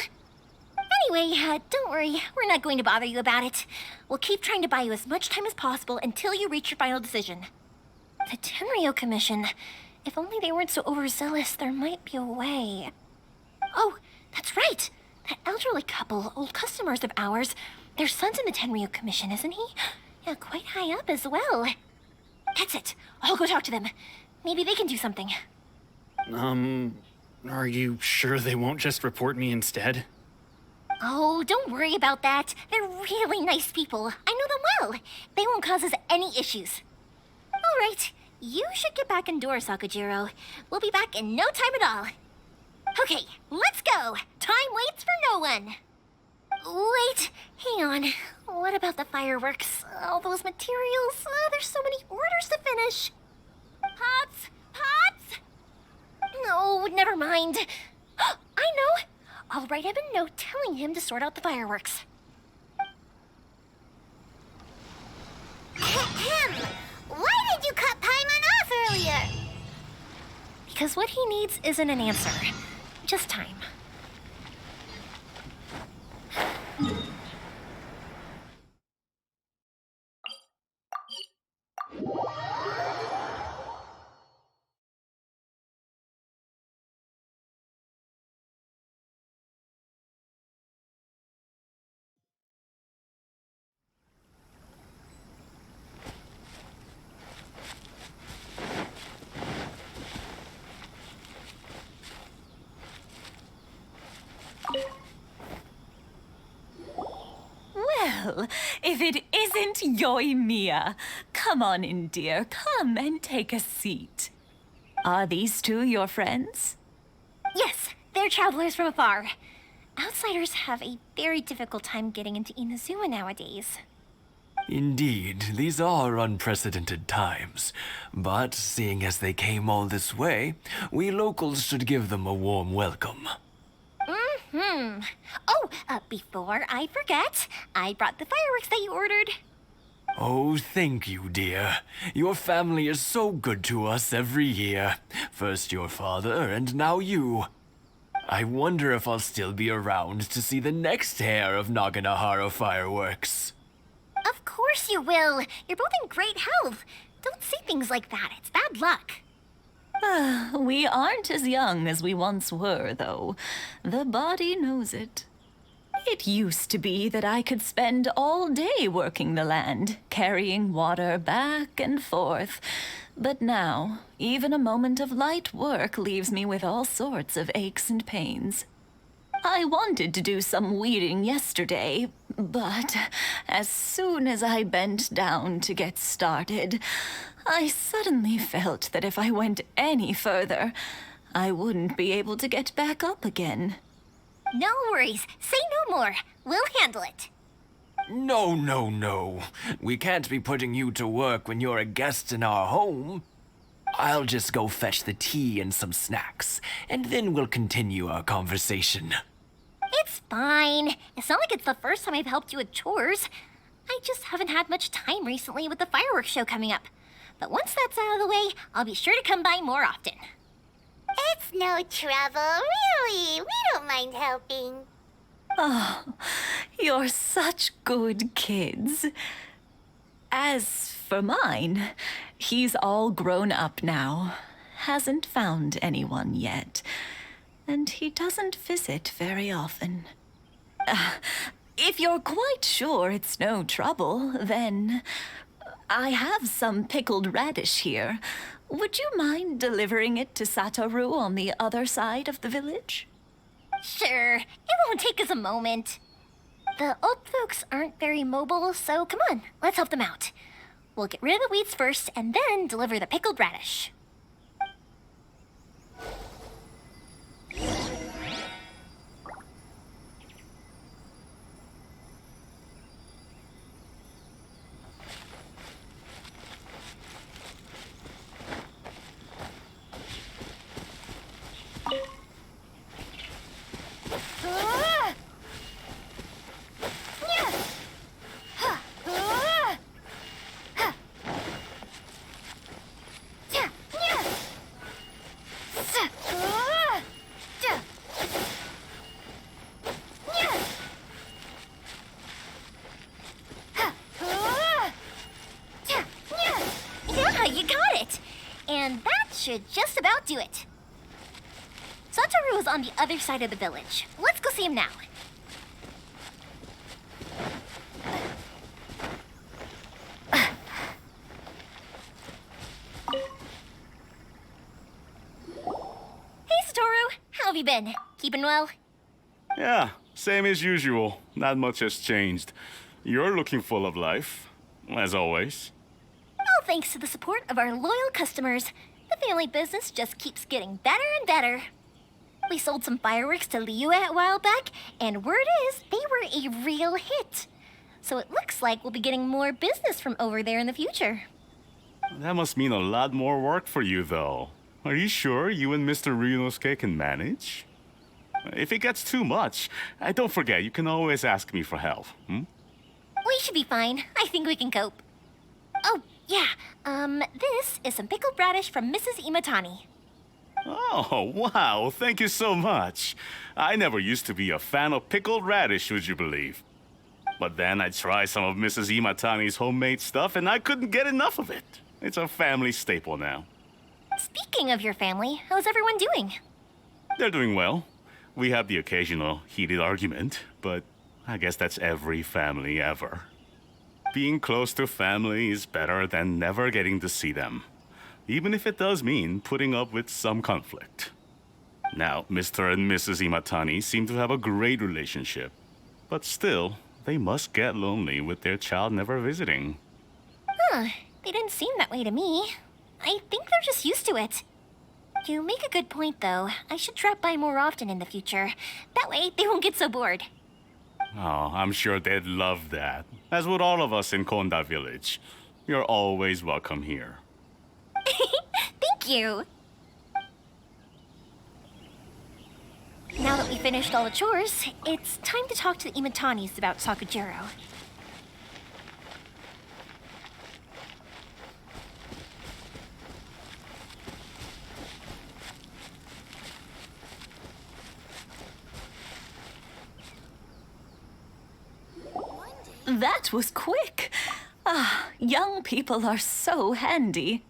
Anyway, don't worry. We're not going to bother you about it. We'll keep trying to buy you as much time as possible until you reach your final decision. The Tenryo Commission. If only they weren't so overzealous, there might be a way. Oh, that's right! That elderly couple, old customers of ours, their son's in the Tenryo Commission, isn't he? Yeah, quite high up as well. That's it. I'll go talk to them. Maybe they can do something. Are you sure they won't just report me instead? Oh, don't worry about that. They're really nice people. I know them well. They won't cause us any issues. All right. You should get back indoors, Sakujiro. We'll be back in no time at all. Okay, let's go. Time waits for no one. Wait, hang on. What about the fireworks? All those materials? There's so many orders to finish. Pots! Pots! No, never mind. I know. I'll write him a note telling him to sort out the fireworks. Why did you cut Paimon off earlier? Because what he needs isn't an answer, just time. Well, if it isn't Yoimiya, come on in, dear. Come and take a seat. Are these two your friends? Yes, they're travelers from afar. Outsiders have a very difficult time getting into Inazuma nowadays. Indeed, these are unprecedented times. But seeing as they came all this way, we locals should give them a warm welcome. Oh, before I forget, I brought the fireworks that you ordered. Oh, thank you, dear. Your family is so good to us every year. First your father, and now you. I wonder if I'll still be around to see the next pair of Naganahara fireworks. Of course you will. You're both in great health. Don't say things like that. It's bad luck. We aren't as young as we once were, though. The body knows it. It used to be that I could spend all day working the land, carrying water back and forth. But now, even a moment of light work leaves me with all sorts of aches and pains. I wanted to do some weeding yesterday, but as soon as I bent down to get started, I suddenly felt that if I went any further, I wouldn't be able to get back up again. No worries. Say no more. We'll handle it. No, no, no. We can't be putting you to work when you're a guest in our home. I'll just go fetch the tea and some snacks, and then we'll continue our conversation. It's fine. It's not like it's the first time I've helped you with chores. I just haven't had much time recently with the fireworks show coming up. But once that's out of the way, I'll be sure to come by more often. It's no trouble, really. We don't mind helping. Oh, you're such good kids. As for mine, he's all grown up now. Hasn't found anyone yet. And he doesn't visit very often. If you're quite sure it's no trouble, then I have some pickled radish here. Would you mind delivering it to Satoru on the other side of the village? Sure. It won't take us a moment. The old folks aren't very mobile, so come on, let's help them out. We'll get rid of the weeds first and then deliver the pickled radish. should just about do it. Satoru is on the other side of the village. Let's go see him now. Hey, Satoru. How have you been? Keeping well? Yeah, same as usual. Not much has changed. You're looking full of life, as always. All thanks to the support of our loyal customers, the family business just keeps getting better and better. We sold some fireworks to Liyue a while back, and word is they were a real hit. So it looks like we'll be getting more business from over there in the future. That must mean a lot more work for you, though. Are you sure you and Mr. Ryunosuke can manage? If it gets too much, don't forget, you can always ask me for help, We should be fine. I think we can cope. Oh, yeah. This is some pickled radish from Mrs. Imatani. Oh, wow, thank you so much. I never used to be a fan of pickled radish, would you believe? But then I tried some of Mrs. Imatani's homemade stuff, and I couldn't get enough of it. It's a family staple now. Speaking of your family, how's everyone doing? They're doing well. We have the occasional heated argument, but I guess that's every family ever. Being close to family is better than never getting to see them, even if it does mean putting up with some conflict. Now, Mr. and Mrs. Imatani seem to have a great relationship, but still, they must get lonely with their child never visiting. Huh, they didn't seem that way to me. I think they're just used to it. You make a good point, though. I should drop by more often in the future. That way, they won't get so bored. Oh, I'm sure they'd love that, as would all of us in Konda Village. You're always welcome here. Thank you. Now that we finished all the chores, it's time to talk to the Imatanis about Sakujiro. That was quick. Ah, young people are so handy.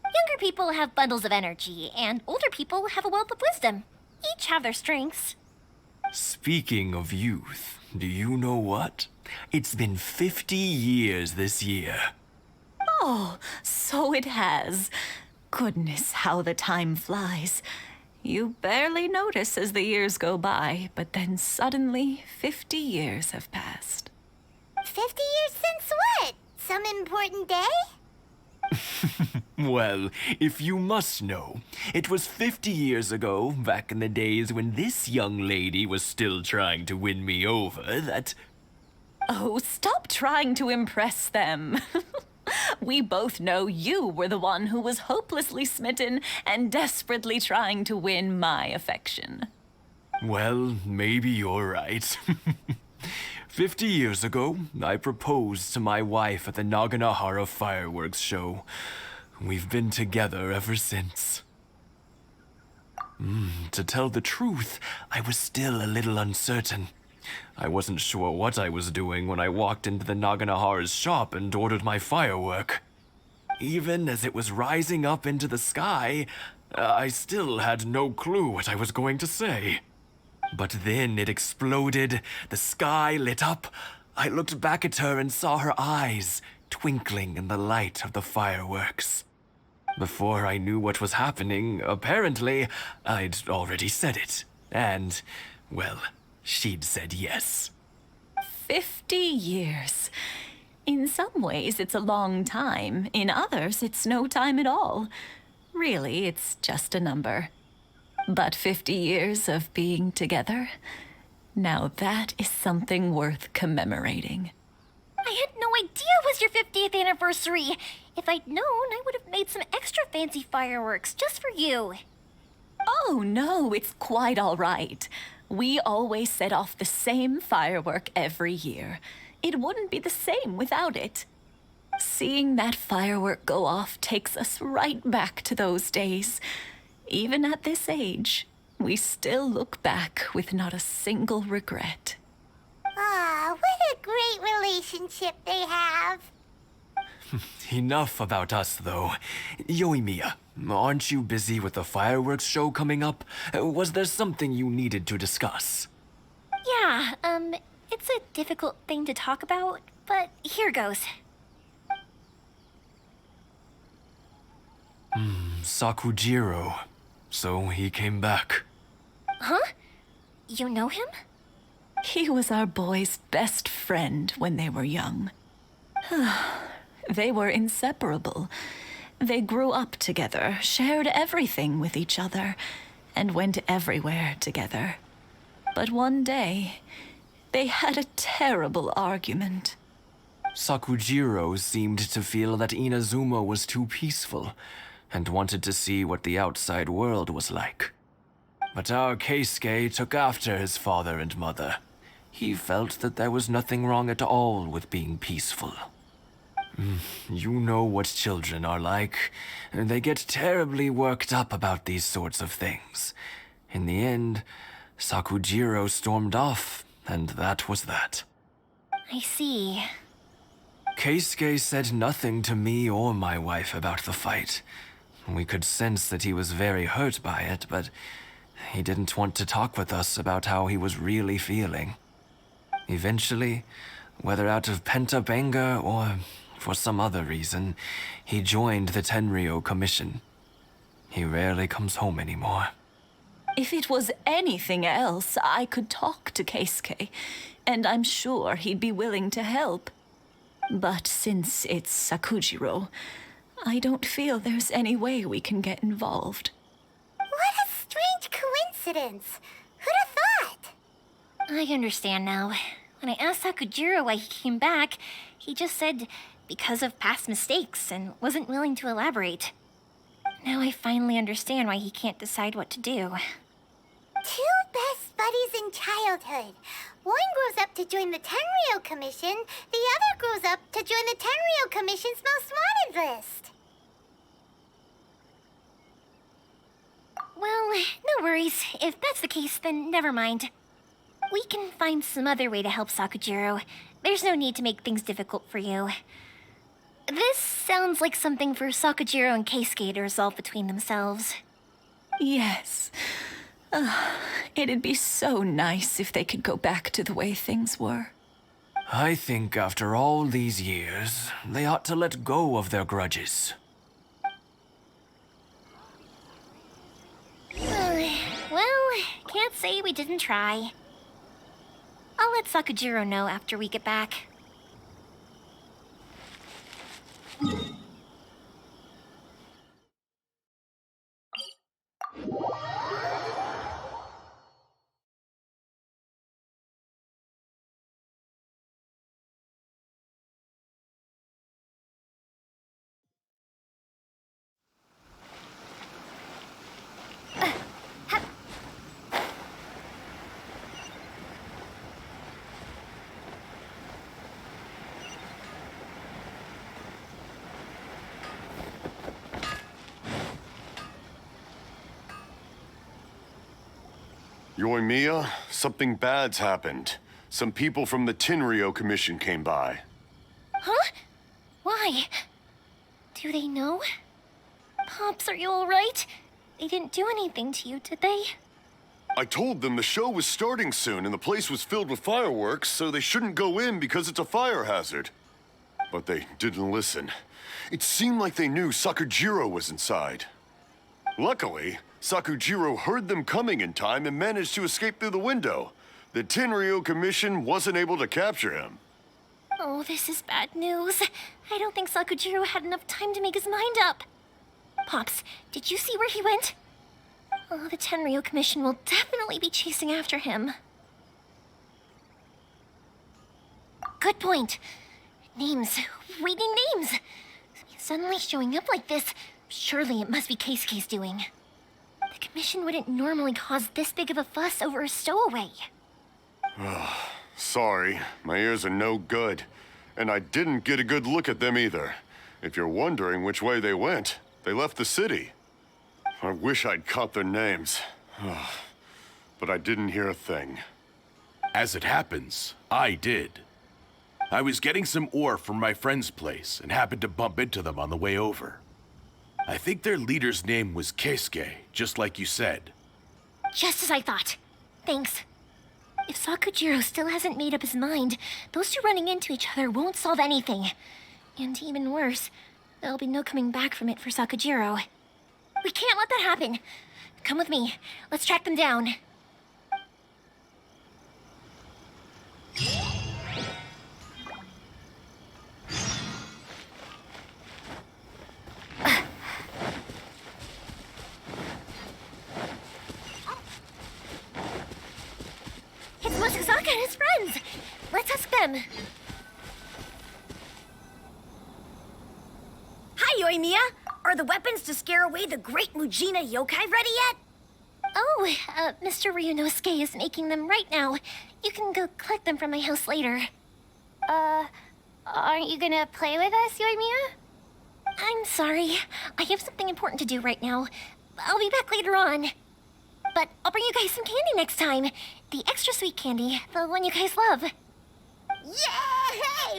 Younger people have bundles of energy, and older people have a wealth of wisdom. Each have their strengths. Speaking of youth, do you know what? It's been 50 years this year. Oh, so it has. Goodness, how the time flies. You barely notice as the years go by, but then suddenly 50 years have passed. 50 years since what? Some important day? Well, if you must know, it was 50 years ago, back in the days when this young lady was still trying to win me over, that... Oh, stop trying to impress them. We both know you were the one who was hopelessly smitten and desperately trying to win my affection. Well, maybe you're right. 50 years ago, I proposed to my wife at the Naganahara fireworks show. We've been together ever since. To tell the truth, I was still a little uncertain. I wasn't sure what I was doing when I walked into the Naganahara's shop and ordered my firework. Even as it was rising up into the sky, I still had no clue what I was going to say. But then it exploded, the sky lit up. I looked back at her and saw her eyes twinkling in the light of the fireworks. Before I knew what was happening, apparently, I'd already said it. And, well, she'd said yes. 50 years. In some ways, it's a long time. In others, it's no time at all. Really, it's just a number. But 50 years of being together, now that is something worth commemorating. I had no idea it was your 50th anniversary. If I'd known, I would have made some extra fancy fireworks just for you. Oh, no, it's quite all right. We always set off the same firework every year. It wouldn't be the same without it. Seeing that firework go off takes us right back to those days. Even at this age, we still look back with not a single regret. Ah, what a great relationship they have. Enough about us, though. Yoimiya, aren't you busy with the fireworks show coming up? Was there something you needed to discuss? Yeah, it's a difficult thing to talk about, but here goes. Sakujiro. So he came back. Huh? You know him? He was our boy's best friend when they were young. They were inseparable. They grew up together, shared everything with each other, and went everywhere together. But one day, they had a terrible argument. Sakujiro seemed to feel that Inazuma was too peaceful, and wanted to see what the outside world was like. But our Keisuke took after his father and mother. He felt that there was nothing wrong at all with being peaceful. You know what children are like. They get terribly worked up about these sorts of things. In the end, Sakujiro stormed off, and that was that. I see. Keisuke said nothing to me or my wife about the fight. We could sense that he was very hurt by it, but he didn't want to talk with us about how he was really feeling. Eventually, whether out of pent-up anger or for some other reason, he joined the Tenryou Commission. He rarely comes home anymore. If it was anything else, I could talk to Keisuke, and I'm sure he'd be willing to help. But since it's Sakujiro, I don't feel there's any way we can get involved. What a strange coincidence. Who'd have thought? I understand now. When I asked Sakujiro why he came back, he just said because of past mistakes and wasn't willing to elaborate. Now I finally understand why he can't decide what to do. Two best buddies in childhood. One grows up to join the Tenryou Commission, the other grows up to join the Tenryou Commission's most wanted list. Well, no worries. If that's the case, then never mind. We can find some other way to help Sakujiro. There's no need to make things difficult for you. This sounds like something for Sakujiro and Keisuke to resolve between themselves. Yes. It'd be so nice if they could go back to the way things were. I think after all these years, they ought to let go of their grudges. Well, can't say we didn't try. I'll let Sakujiro know after we get back. Yoimiya, something bad's happened. Some people from the Tenryou Commission came by. Huh? Why? Do they know? Pops, are you alright? They didn't do anything to you, did they? I told them the show was starting soon and the place was filled with fireworks, so they shouldn't go in because it's a fire hazard. But they didn't listen. It seemed like they knew Sakujiro was inside. Luckily, Sakujiro heard them coming in time and managed to escape through the window. The Tenryou Commission wasn't able to capture him. Oh, this is bad news. I don't think Sakujiro had enough time to make his mind up. Pops, did you see where he went? Oh, the Tenryou Commission will definitely be chasing after him. Good point. Names. Reading names. Suddenly showing up like this, surely it must be Keisuke's doing. The Commission wouldn't normally cause this big of a fuss over a stowaway. Sorry, my ears are no good. And I didn't get a good look at them either. If you're wondering which way they went, they left the city. I wish I'd caught their names. But I didn't hear a thing. As it happens, I did. I was getting some ore from my friend's place and happened to bump into them on the way over. I think their leader's name was Keisuke, just like you said. Just as I thought. Thanks. If Sakujiro still hasn't made up his mind, those two running into each other won't solve anything. And even worse, there'll be no coming back from it for Sakujiro. We can't let that happen. Come with me. Let's track them down. It's Masazaka and his friends. Let's ask them. Hi, Yoimiya. Are the weapons to scare away the great Mujina yokai ready yet? Oh, Mr. Ryunosuke is making them right now. You can go collect them from my house later. Aren't you gonna play with us, Yoimiya? I'm sorry. I have something important to do right now. I'll be back later on. But I'll bring you guys some candy next time. The extra sweet candy, the one you guys love. Yay!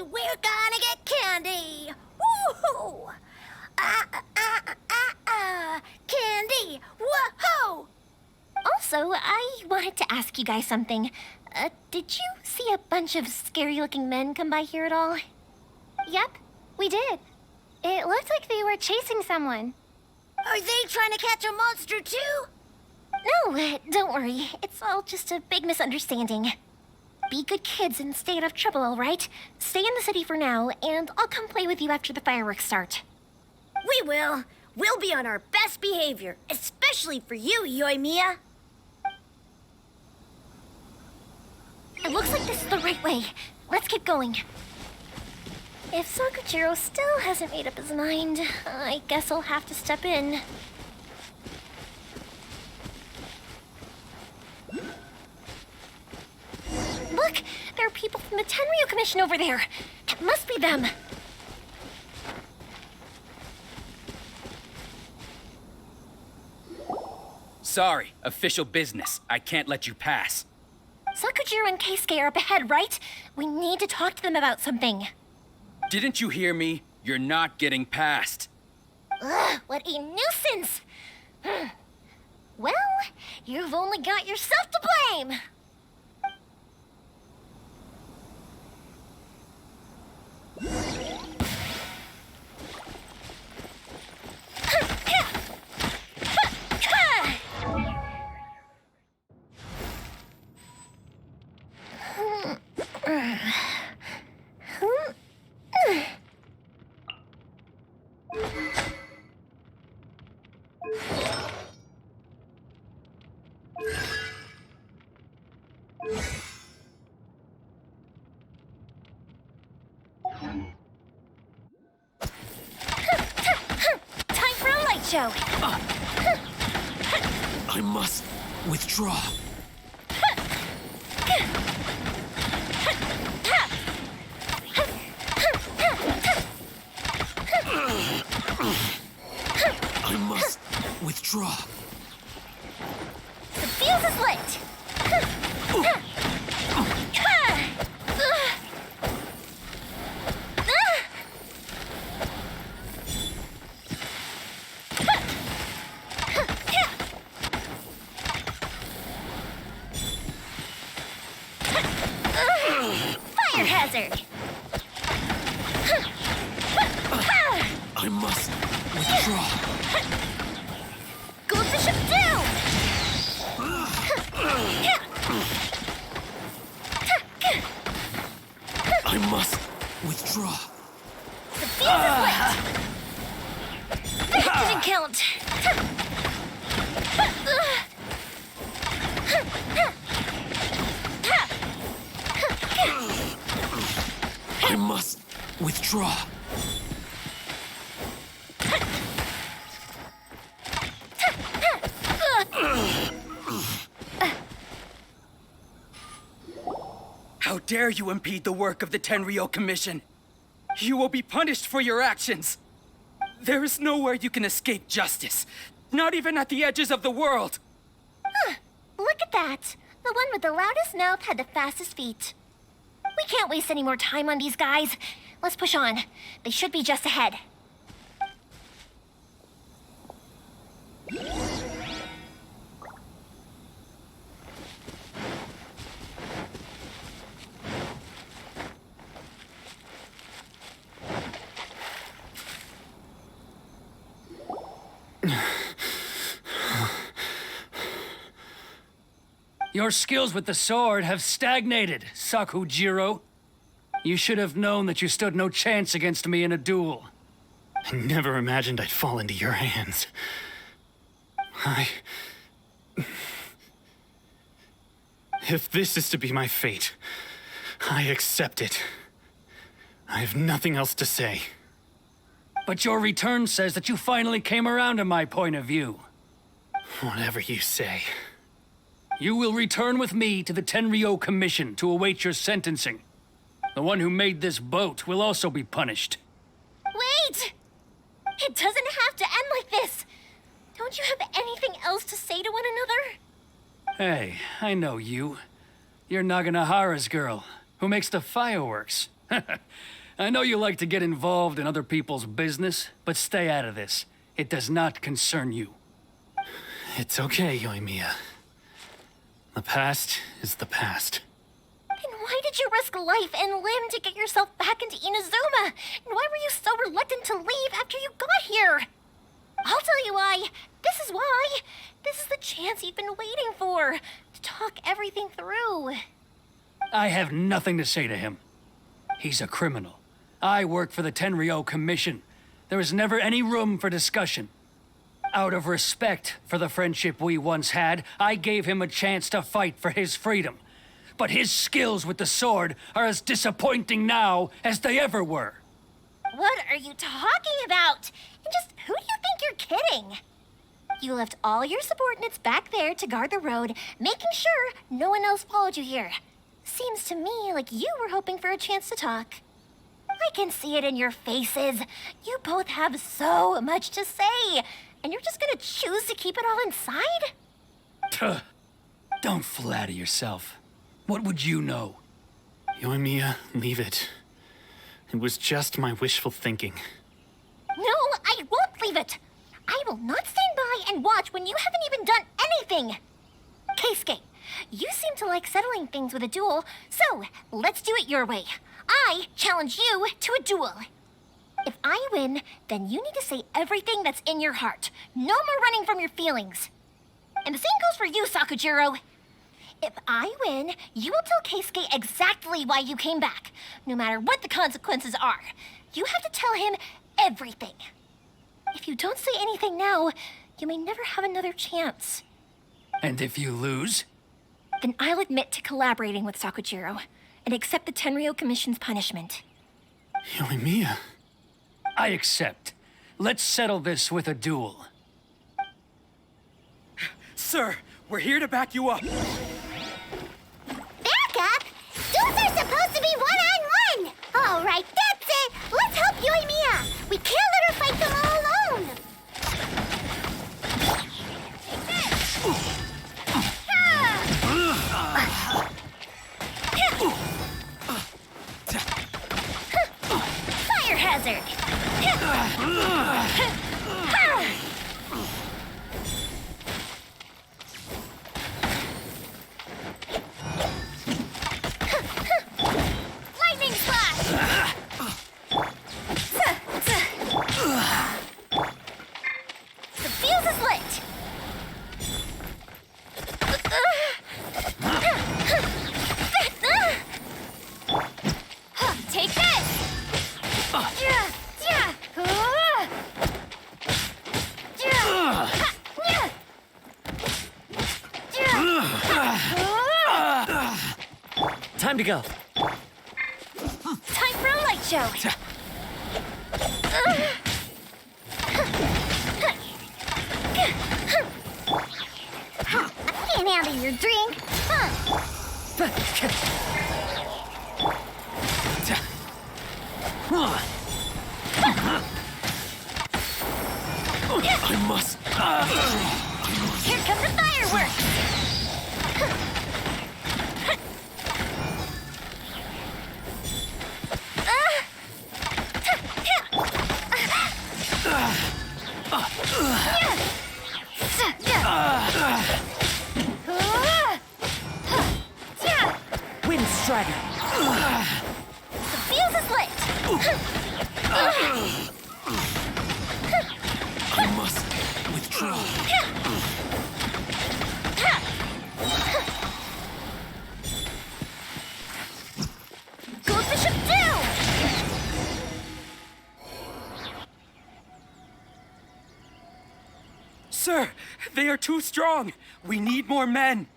We're gonna get candy! Woohoo! Candy! Woohoo! Also, I wanted to ask you guys something. Did you see a bunch of scary-looking men come by here at all? Yep, we did. It looked like they were chasing someone. Are they trying to catch a monster too? No, don't worry. It's all just a big misunderstanding. Be good kids and stay out of trouble, all right? Stay in the city for now, and I'll come play with you after the fireworks start. We will. We'll be on our best behavior, especially for you, Yoimiya. It looks like this is the right way. Let's keep going. If Sakujiro still hasn't made up his mind, I guess I'll have to step in. Look! There are people from the Tenryu Commission over there. It must be them. Sorry, official business. I can't let you pass. Sakujiro and Keisuke are up ahead, right? We need to talk to them about something. Didn't you hear me? You're not getting past. Ugh, what a nuisance! Well, you've only got yourself to blame! Time for a light show! I must withdraw. I must withdraw. The fuse is lit! Fire hazard! I must withdraw. Goldfish up down! I must withdraw. The fuse is lit! That didn't count! I must withdraw. How dare you impede the work of the Tenryo Commission? You will be punished for your actions. There is nowhere you can escape justice, not even at the edges of the world. Look at that! The one with the loudest mouth had the fastest feet. We can't waste any more time on these guys. Let's push on. They should be just ahead. Your skills with the sword have stagnated, Sakujiro. You should have known that you stood no chance against me in a duel. I never imagined I'd fall into your hands. If this is to be my fate, I accept it. I have nothing else to say. But your return says that you finally came around to my point of view. Whatever you say. You will return with me to the Tenryo Commission to await your sentencing. The one who made this boat will also be punished. Wait! It doesn't have to end like this! Don't you have anything else to say to one another? Hey, I know you. You're Naganahara's girl, who makes the fireworks. I know you like to get involved in other people's business, but stay out of this. It does not concern you. It's okay, Yoimiya. The past is the past. Then why did you risk life and limb to get yourself back into Inazuma? And why were you so reluctant to leave after you got here? I'll tell you why. This is why. This is the chance you've been waiting for. To talk everything through. I have nothing to say to him. He's a criminal. I work for the Tenryo Commission. There is never any room for discussion. Out of respect for the friendship we once had, I gave him a chance to fight for his freedom. But his skills with the sword are as disappointing now as they ever were. What are you talking about? And just who do you think you're kidding? You left all your subordinates back there to guard the road, making sure no one else followed you here. Seems to me like you were hoping for a chance to talk. I can see it in your faces. You both have so much to say. And you're just gonna choose to keep it all inside? Tuh. Don't flatter yourself. What would you know? Yoimiya, leave it. It was just my wishful thinking. No, I won't leave it. I will not stand by and watch when you haven't even done anything. Keisuke, you seem to like settling things with a duel, so let's do it your way. I challenge you to a duel. If I win, then you need to say everything that's in your heart. No more running from your feelings. And the same goes for you, Sakujiro. If I win, you will tell Keisuke exactly why you came back, no matter what the consequences are. You have to tell him everything. If you don't say anything now, you may never have another chance. And if you lose? Then I'll admit to collaborating with Sakujiro and accept the Tenryo Commission's punishment. Yoimiya. I accept. Let's settle this with a duel. Sir, we're here to back you up. Back up? Duels are supposed to be one-on-one! All right, that's it! Let's help Yoimiya! We can't let her fight them all alone! Fire hazard! Lightning slash! The fuse is lit! Take this! Time to go. Time for a light show! Can't handle your drink. I must. Here come the fireworks! Wind Strider. The fuse is lit! I must withdraw. Goes the ship down! Sir, they are too strong. We need more men.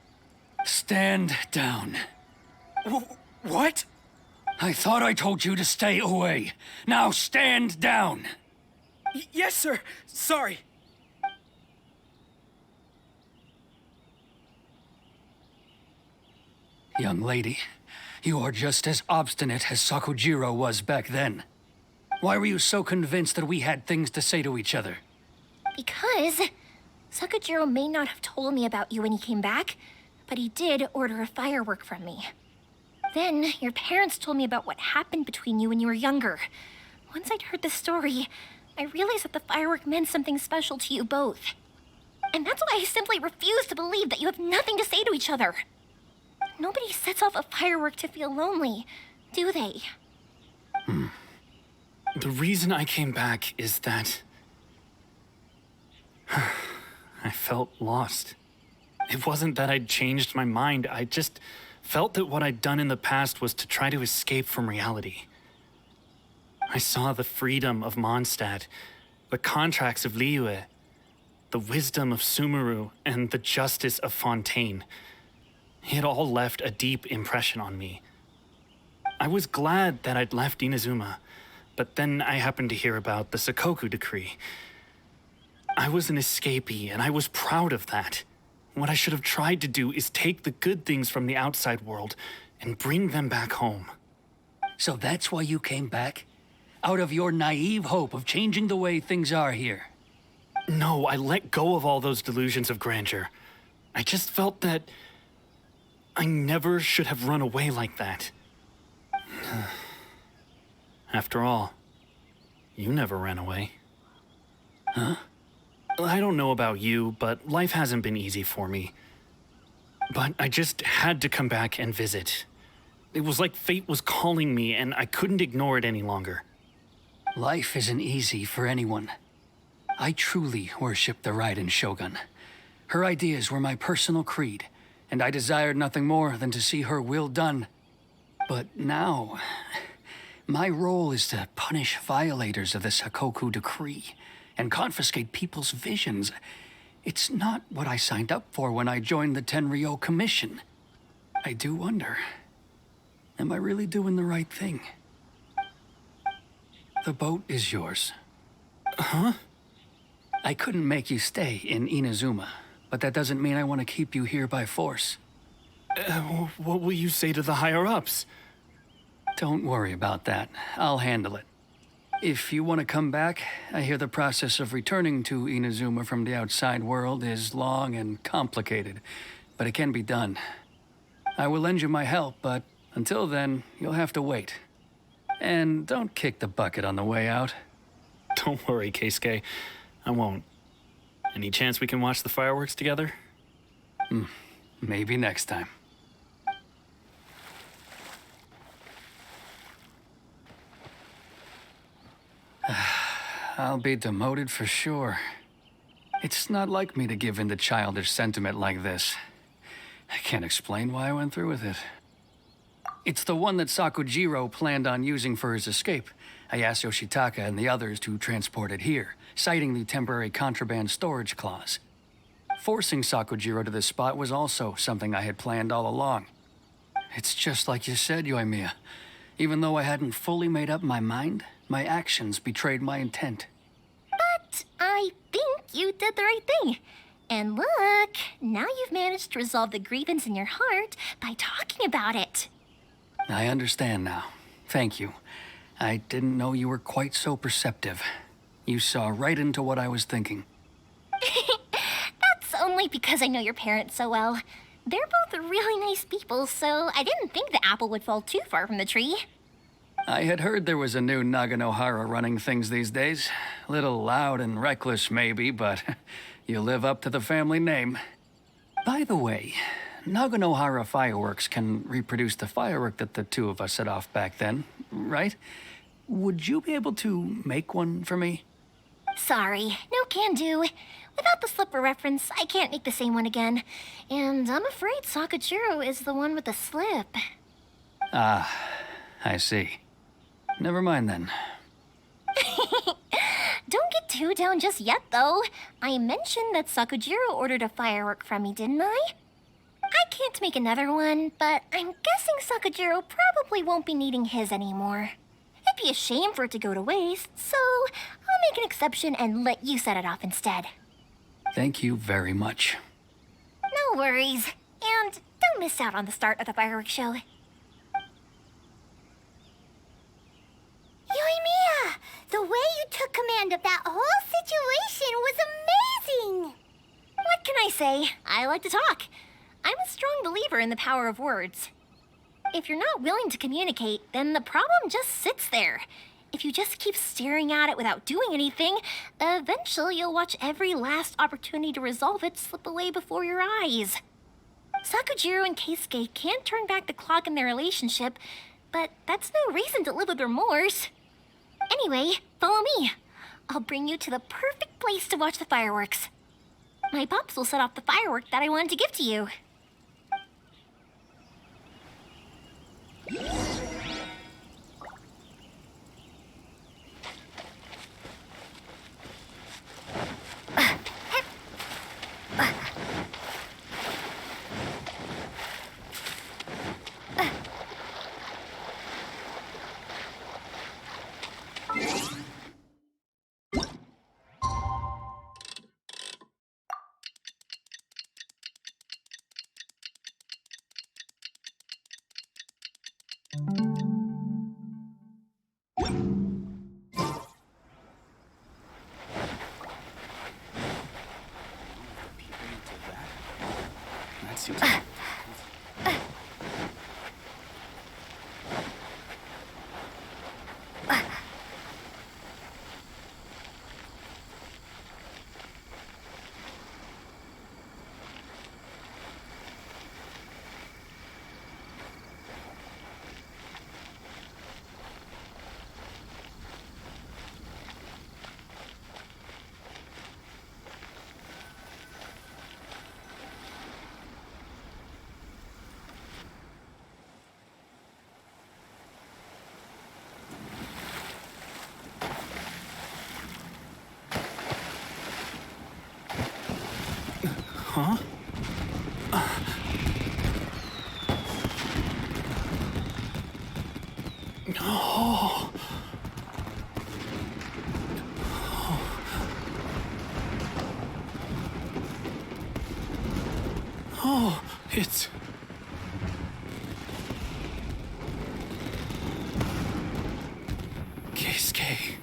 Stand down. What? I thought I told you to stay away. Now stand down. Yes, sir. Sorry. Young lady, you are just as obstinate as Sakujiro was back then. Why were you so convinced that we had things to say to each other? Because Sakujiro may not have told me about you when he came back, but he did order a firework from me. Then your parents told me about what happened between you when you were younger. Once I'd heard the story, I realized that the firework meant something special to you both. And that's why I simply refuse to believe that you have nothing to say to each other. Nobody sets off a firework to feel lonely, do they? The reason I came back is that I felt lost. It wasn't that I'd changed my mind, I just felt that what I'd done in the past was to try to escape from reality. I saw the freedom of Mondstadt, the contracts of Liyue, the wisdom of Sumeru, and the justice of Fontaine. It all left a deep impression on me. I was glad that I'd left Inazuma, but then I happened to hear about the Sakoku decree. I was an escapee, and I was proud of that. What I should have tried to do is take the good things from the outside world and bring them back home. So that's why you came back? Out of your naive hope of changing the way things are here? No, I let go of all those delusions of grandeur. I just felt that I never should have run away like that. After all, you never ran away. Huh? I don't know about you, but life hasn't been easy for me. But I just had to come back and visit. It was like fate was calling me, and I couldn't ignore it any longer. Life isn't easy for anyone. I truly worship the Raiden Shogun. Her ideas were my personal creed, and I desired nothing more than to see her will done. But now, my role is to punish violators of the Sakoku decree and confiscate people's visions. It's not what I signed up for when I joined the Tenryo Commission. I do wonder, am I really doing the right thing? The boat is yours. Huh? I couldn't make you stay in Inazuma, but that doesn't mean I want to keep you here by force. What will you say to the higher-ups? Don't worry about that. I'll handle it. If you want to come back, I hear the process of returning to Inazuma from the outside world is long and complicated, but it can be done. I will lend you my help, but until then, you'll have to wait. And don't kick the bucket on the way out. Don't worry, Keisuke. I won't. Any chance we can watch the fireworks together? Maybe next time. I'll be demoted for sure. It's not like me to give in to childish sentiment like this. I can't explain why I went through with it. It's the one that Sakujiro planned on using for his escape. I asked Yoshitaka and the others to transport it here, citing the temporary contraband storage clause. Forcing Sakujiro to this spot was also something I had planned all along. It's just like you said, Yoimiya. Even though I hadn't fully made up my mind, my actions betrayed my intent. But I think you did the right thing. And look, now you've managed to resolve the grievance in your heart by talking about it. I understand now. Thank you. I didn't know you were quite so perceptive. You saw right into what I was thinking. That's only because I know your parents so well. They're both really nice people, so I didn't think the apple would fall too far from the tree. I had heard there was a new Naganohara running things these days. A little loud and reckless, maybe, but you live up to the family name. By the way, Naganohara Fireworks can reproduce the firework that the two of us set off back then, right? Would you be able to make one for me? Sorry, no can do. Without the slipper reference, I can't make the same one again. And I'm afraid Sakujiro is the one with the slip. Ah, I see. Never mind then. Don't get too down just yet, though. I mentioned that Sakujiro ordered a firework from me, didn't I? I can't make another one, but I'm guessing Sakujiro probably won't be needing his anymore. It'd be a shame for it to go to waste, so I'll make an exception and let you set it off instead. Thank you very much. No worries. And don't miss out on the start of the fireworks show. Yoimiya, the way you took command of that whole situation was amazing! What can I say? I like to talk. I'm a strong believer in the power of words. If you're not willing to communicate, then the problem just sits there. If you just keep staring at it without doing anything, eventually you'll watch every last opportunity to resolve it slip away before your eyes. Sakujiro and Keisuke can't turn back the clock in their relationship, but that's no reason to live with remorse. Anyway, follow me. I'll bring you to the perfect place to watch the fireworks. My pops will set off the firework that I wanted to give to you. That seems Huh? Oh. Oh, it's... Keisuke.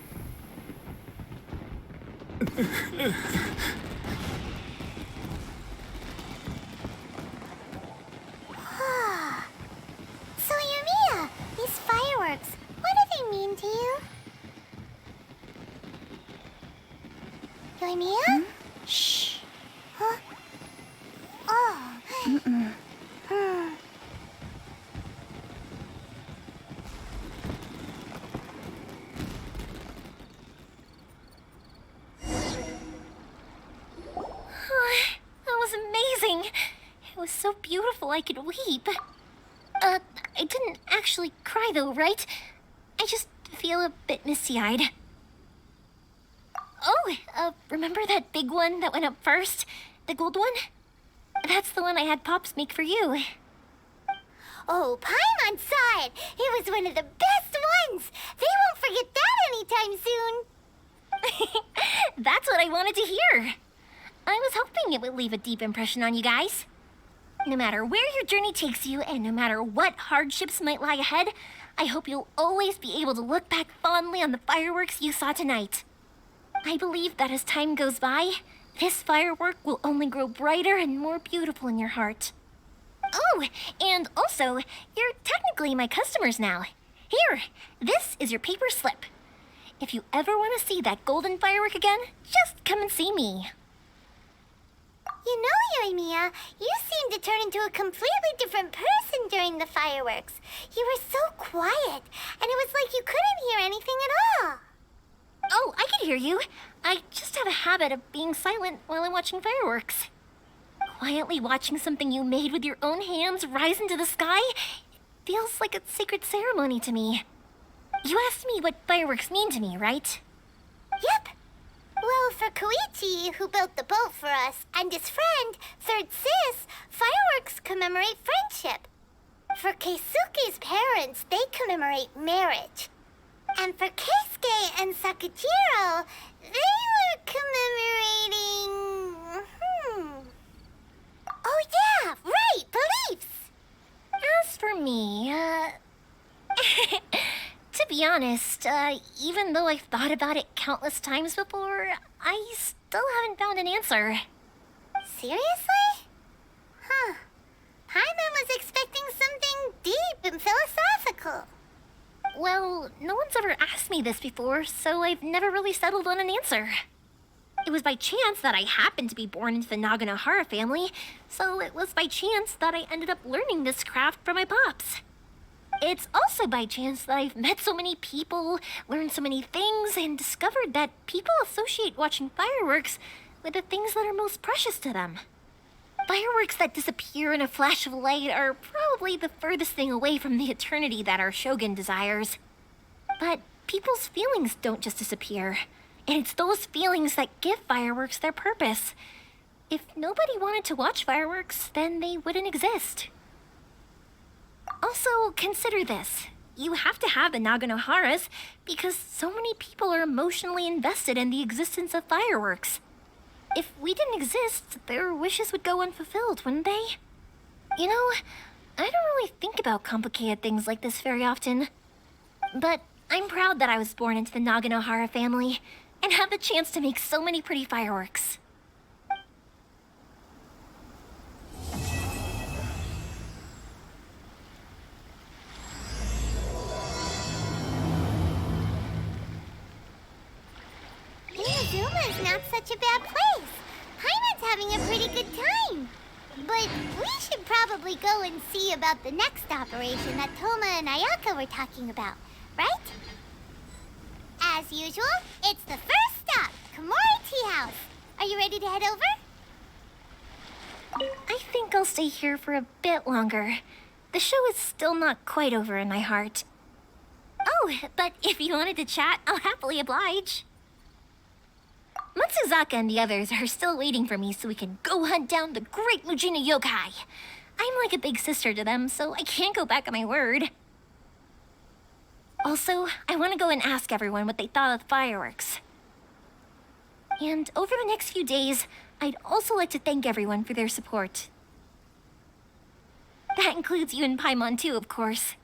So, Yoimiya, these fireworks, what do they mean to you? Yoimiya? Shh. Huh? Oh. That was amazing. It was so beautiful I could weep. I didn't actually cry though, right? I just feel a bit misty-eyed. Oh, remember that big one that went up first? The gold one? That's the one I had Pops make for you. Oh, Paimon saw it. It was one of the best ones. They won't forget that anytime soon. That's what I wanted to hear. I was hoping it would leave a deep impression on you guys. No matter where your journey takes you, and no matter what hardships might lie ahead, I hope you'll always be able to look back fondly on the fireworks you saw tonight. I believe that as time goes by, this firework will only grow brighter and more beautiful in your heart. Oh, and also, you're technically my customers now. Here, this is your paper slip. If you ever want to see that golden firework again, just come and see me. You know, Yoimiya, you seemed to turn into a completely different person during the fireworks. You were so quiet, and it was like you couldn't hear anything at all. Oh, I can hear you. I just have a habit of being silent while I'm watching fireworks. Quietly watching something you made with your own hands rise into the sky feels like a sacred ceremony to me. You asked me what fireworks mean to me, right? Yep. Well, for Koichi, who built the boat for us, and his friend, Third Sis, fireworks commemorate friendship. For Keisuke's parents, they commemorate marriage. And for Keisuke and Sakajiro, they were commemorating... Oh yeah, right, beliefs! As for me, to be honest, even though I've thought about it countless times before, I still haven't found an answer. Seriously? Huh. Paimon was expecting something deep and philosophical. Well, no one's ever asked me this before, so I've never really settled on an answer. It was by chance that I happened to be born into the Naganohara family, so it was by chance that I ended up learning this craft from my pops. It's also by chance that I've met so many people, learned so many things, and discovered that people associate watching fireworks with the things that are most precious to them. Fireworks that disappear in a flash of light are probably the furthest thing away from the eternity that our shogun desires. But people's feelings don't just disappear, and it's those feelings that give fireworks their purpose. If nobody wanted to watch fireworks, then they wouldn't exist. Also, consider this. You have to have the Naganoharas because so many people are emotionally invested in the existence of fireworks. If we didn't exist, their wishes would go unfulfilled, wouldn't they? You know, I don't really think about complicated things like this very often. But I'm proud that I was born into the Naganohara family and have the chance to make so many pretty fireworks. Inazuma's not such a bad place. Paimon's having a pretty good time. But we should probably go and see about the next operation that Toma and Ayaka were talking about, right? As usual, it's the first stop, Komori Tea House. Are you ready to head over? I think I'll stay here for a bit longer. The show is still not quite over in my heart. Oh, but if you wanted to chat, I'll happily oblige. Matsuzaka and the others are still waiting for me so we can go hunt down the great Mujina yokai. I'm like a big sister to them, so I can't go back on my word. Also, I want to go and ask everyone what they thought of the fireworks. And over the next few days, I'd also like to thank everyone for their support. That includes you and Paimon too, of course.